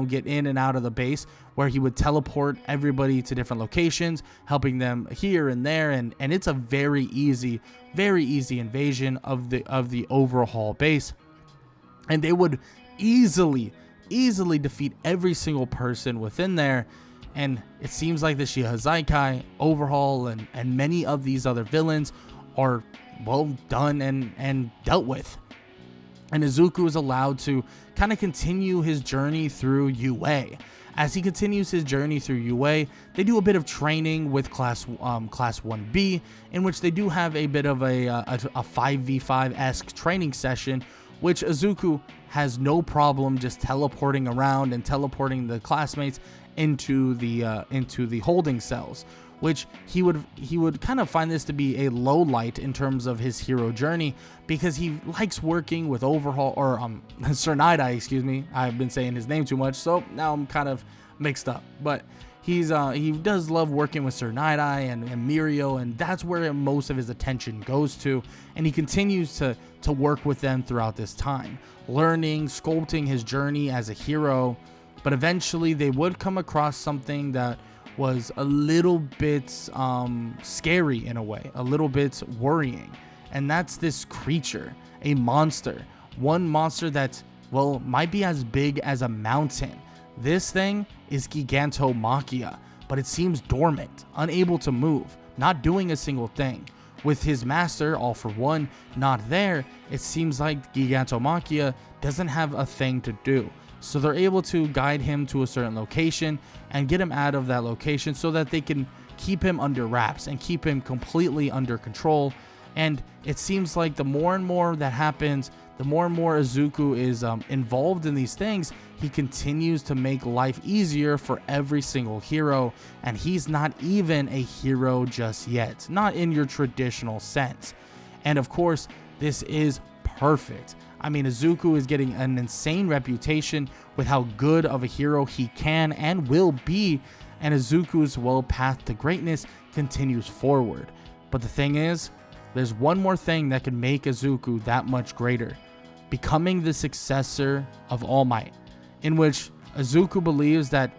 get in and out of the base, where he would teleport everybody to different locations, helping them here and there, and it's a very easy invasion of the Overhaul base, and they would easily defeat every single person within there. And it seems like the Shia Hazaikai, Overhaul, and many of these other villains are, well, done and dealt with. And Izuku is allowed to kind of continue his journey through UA. As he continues his journey through UA, they do a bit of training with class 1B, in which they do have a bit of a 5v5-esque training session, which Izuku has no problem just teleporting around and teleporting the classmates into the holding cells, which he would kind of find this to be a low light in terms of his hero journey, because he likes working with Overhaul, or Sir Night-Eye, excuse me. I've been saying his name too much, so now I'm kind of mixed up. But he does love working with Sir Night-Eye and Mirio, and that's where most of his attention goes to. And he continues to work with them throughout this time, learning, sculpting his journey as a hero. But eventually they would come across something that was a little bit scary in a way, a little bit worrying. And that's this creature, a monster. One monster that, well, might be as big as a mountain. This thing is Gigantomachia, but it seems dormant, unable to move, not doing a single thing. With his master, All For One, not there, it seems like Gigantomachia doesn't have a thing to do. So they're able to guide him to a certain location and get him out of that location so that they can keep him under wraps and keep him completely under control. And it seems like the more and more that happens, the more and more Izuku is involved in these things, he continues to make life easier for every single hero. And he's not even a hero just yet, not in your traditional sense. And of course, this is perfect. I mean, Izuku is getting an insane reputation with how good of a hero he can and will be. And Izuku's, well, path to greatness continues forward. But the thing is, there's one more thing that can make Izuku that much greater. Becoming the successor of All Might, in which Izuku believes that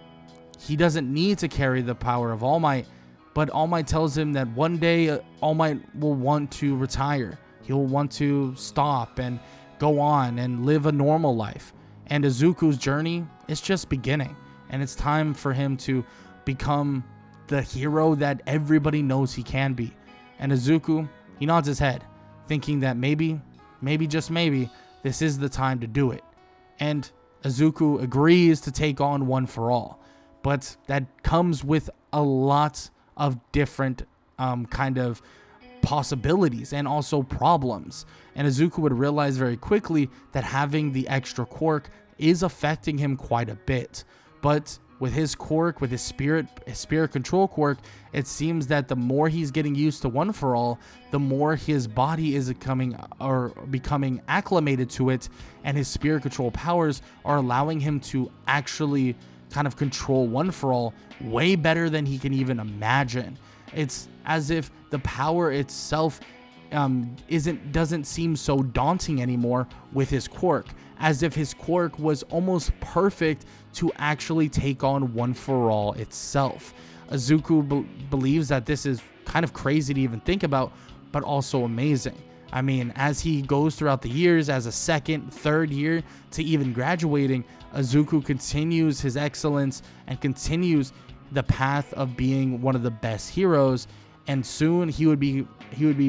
he doesn't need to carry the power of All Might, but All Might tells him that one day All Might will want to retire. He'll want to stop and go on and live a normal life. And Izuku's journey is just beginning, and it's time for him to become the hero that everybody knows he can be. And Izuku, he nods his head, thinking that maybe, just maybe, this is the time to do it. And Izuku agrees to take on One For All. But that comes with a lot of different kind of possibilities and also problems. And Izuku would realize very quickly that having the extra quirk is affecting him quite a bit. But with his quirk, with his spirit control quirk, it seems that the more he's getting used to One For All, the more his body is becoming acclimated to it, and his spirit control powers are allowing him to actually kind of control One For All way better than he can even imagine. It's as if the power itself doesn't seem so daunting anymore with his quirk, as if his quirk was almost perfect to actually take on One For All itself. Izuku believes that this is kind of crazy to even think about, but also amazing. I mean, as he goes throughout the years, as a second, third year to even graduating, Izuku continues his excellence and continues the path of being one of the best heroes. And soon he would be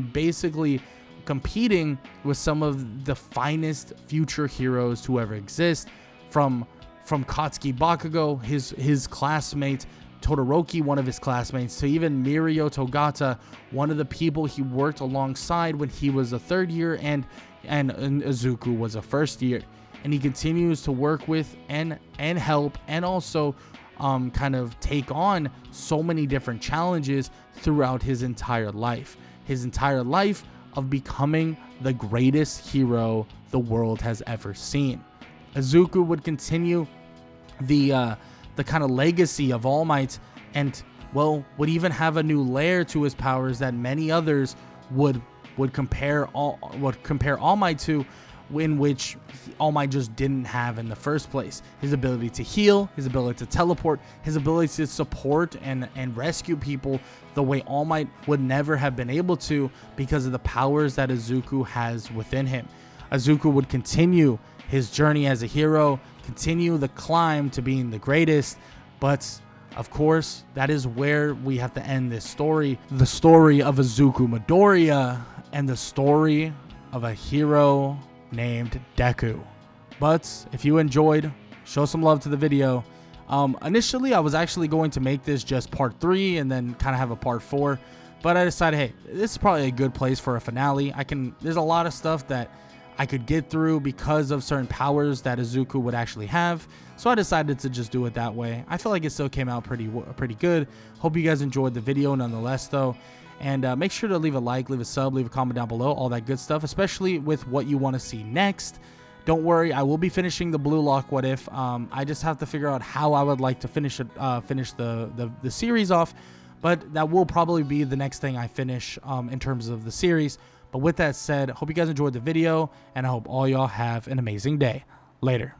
basically competing with some of the finest future heroes to ever exist, from Katsuki Bakugo, his classmate, Todoroki, one of his classmates, to even Mirio Togata, one of the people he worked alongside when he was a third year and Izuku was a first year. And he continues to work with and help and also kind of take on so many different challenges throughout his entire life. His entire life of becoming the greatest hero the world has ever seen. Izuku would continue the kind of legacy of All Might, and well, would even have a new layer to his powers that many others would compare All Might to, in which All Might just didn't have in the first place. His ability to heal, his ability to teleport, his ability to support and rescue people the way All Might would never have been able to, because of the powers that Izuku has within him. Izuku would continue his journey as a hero, continue the climb to being the greatest, but of course, that is where we have to end this story. The story of Izuku Midoriya and the story of a hero named Deku. But if you enjoyed, show some love to the video. Initially, I was actually going to make this just part 3 and then kind of have a part 4, but I decided, hey, this is probably a good place for a finale. There's a lot of stuff that I could get through because of certain powers that Izuku would actually have, so I decided to just do it that way. I feel like it still came out pretty good. Hope you guys enjoyed the video nonetheless though, and make sure to leave a like, leave a sub, leave a comment down below, all that good stuff, especially with what you want to see next. Don't worry, I will be finishing the Blue Lock What If. I just have to figure out how I would like to finish it, finish the series off, but that will probably be the next thing I finish in terms of the series. But with that said, hope you guys enjoyed the video, and I hope all y'all have an amazing day. Later.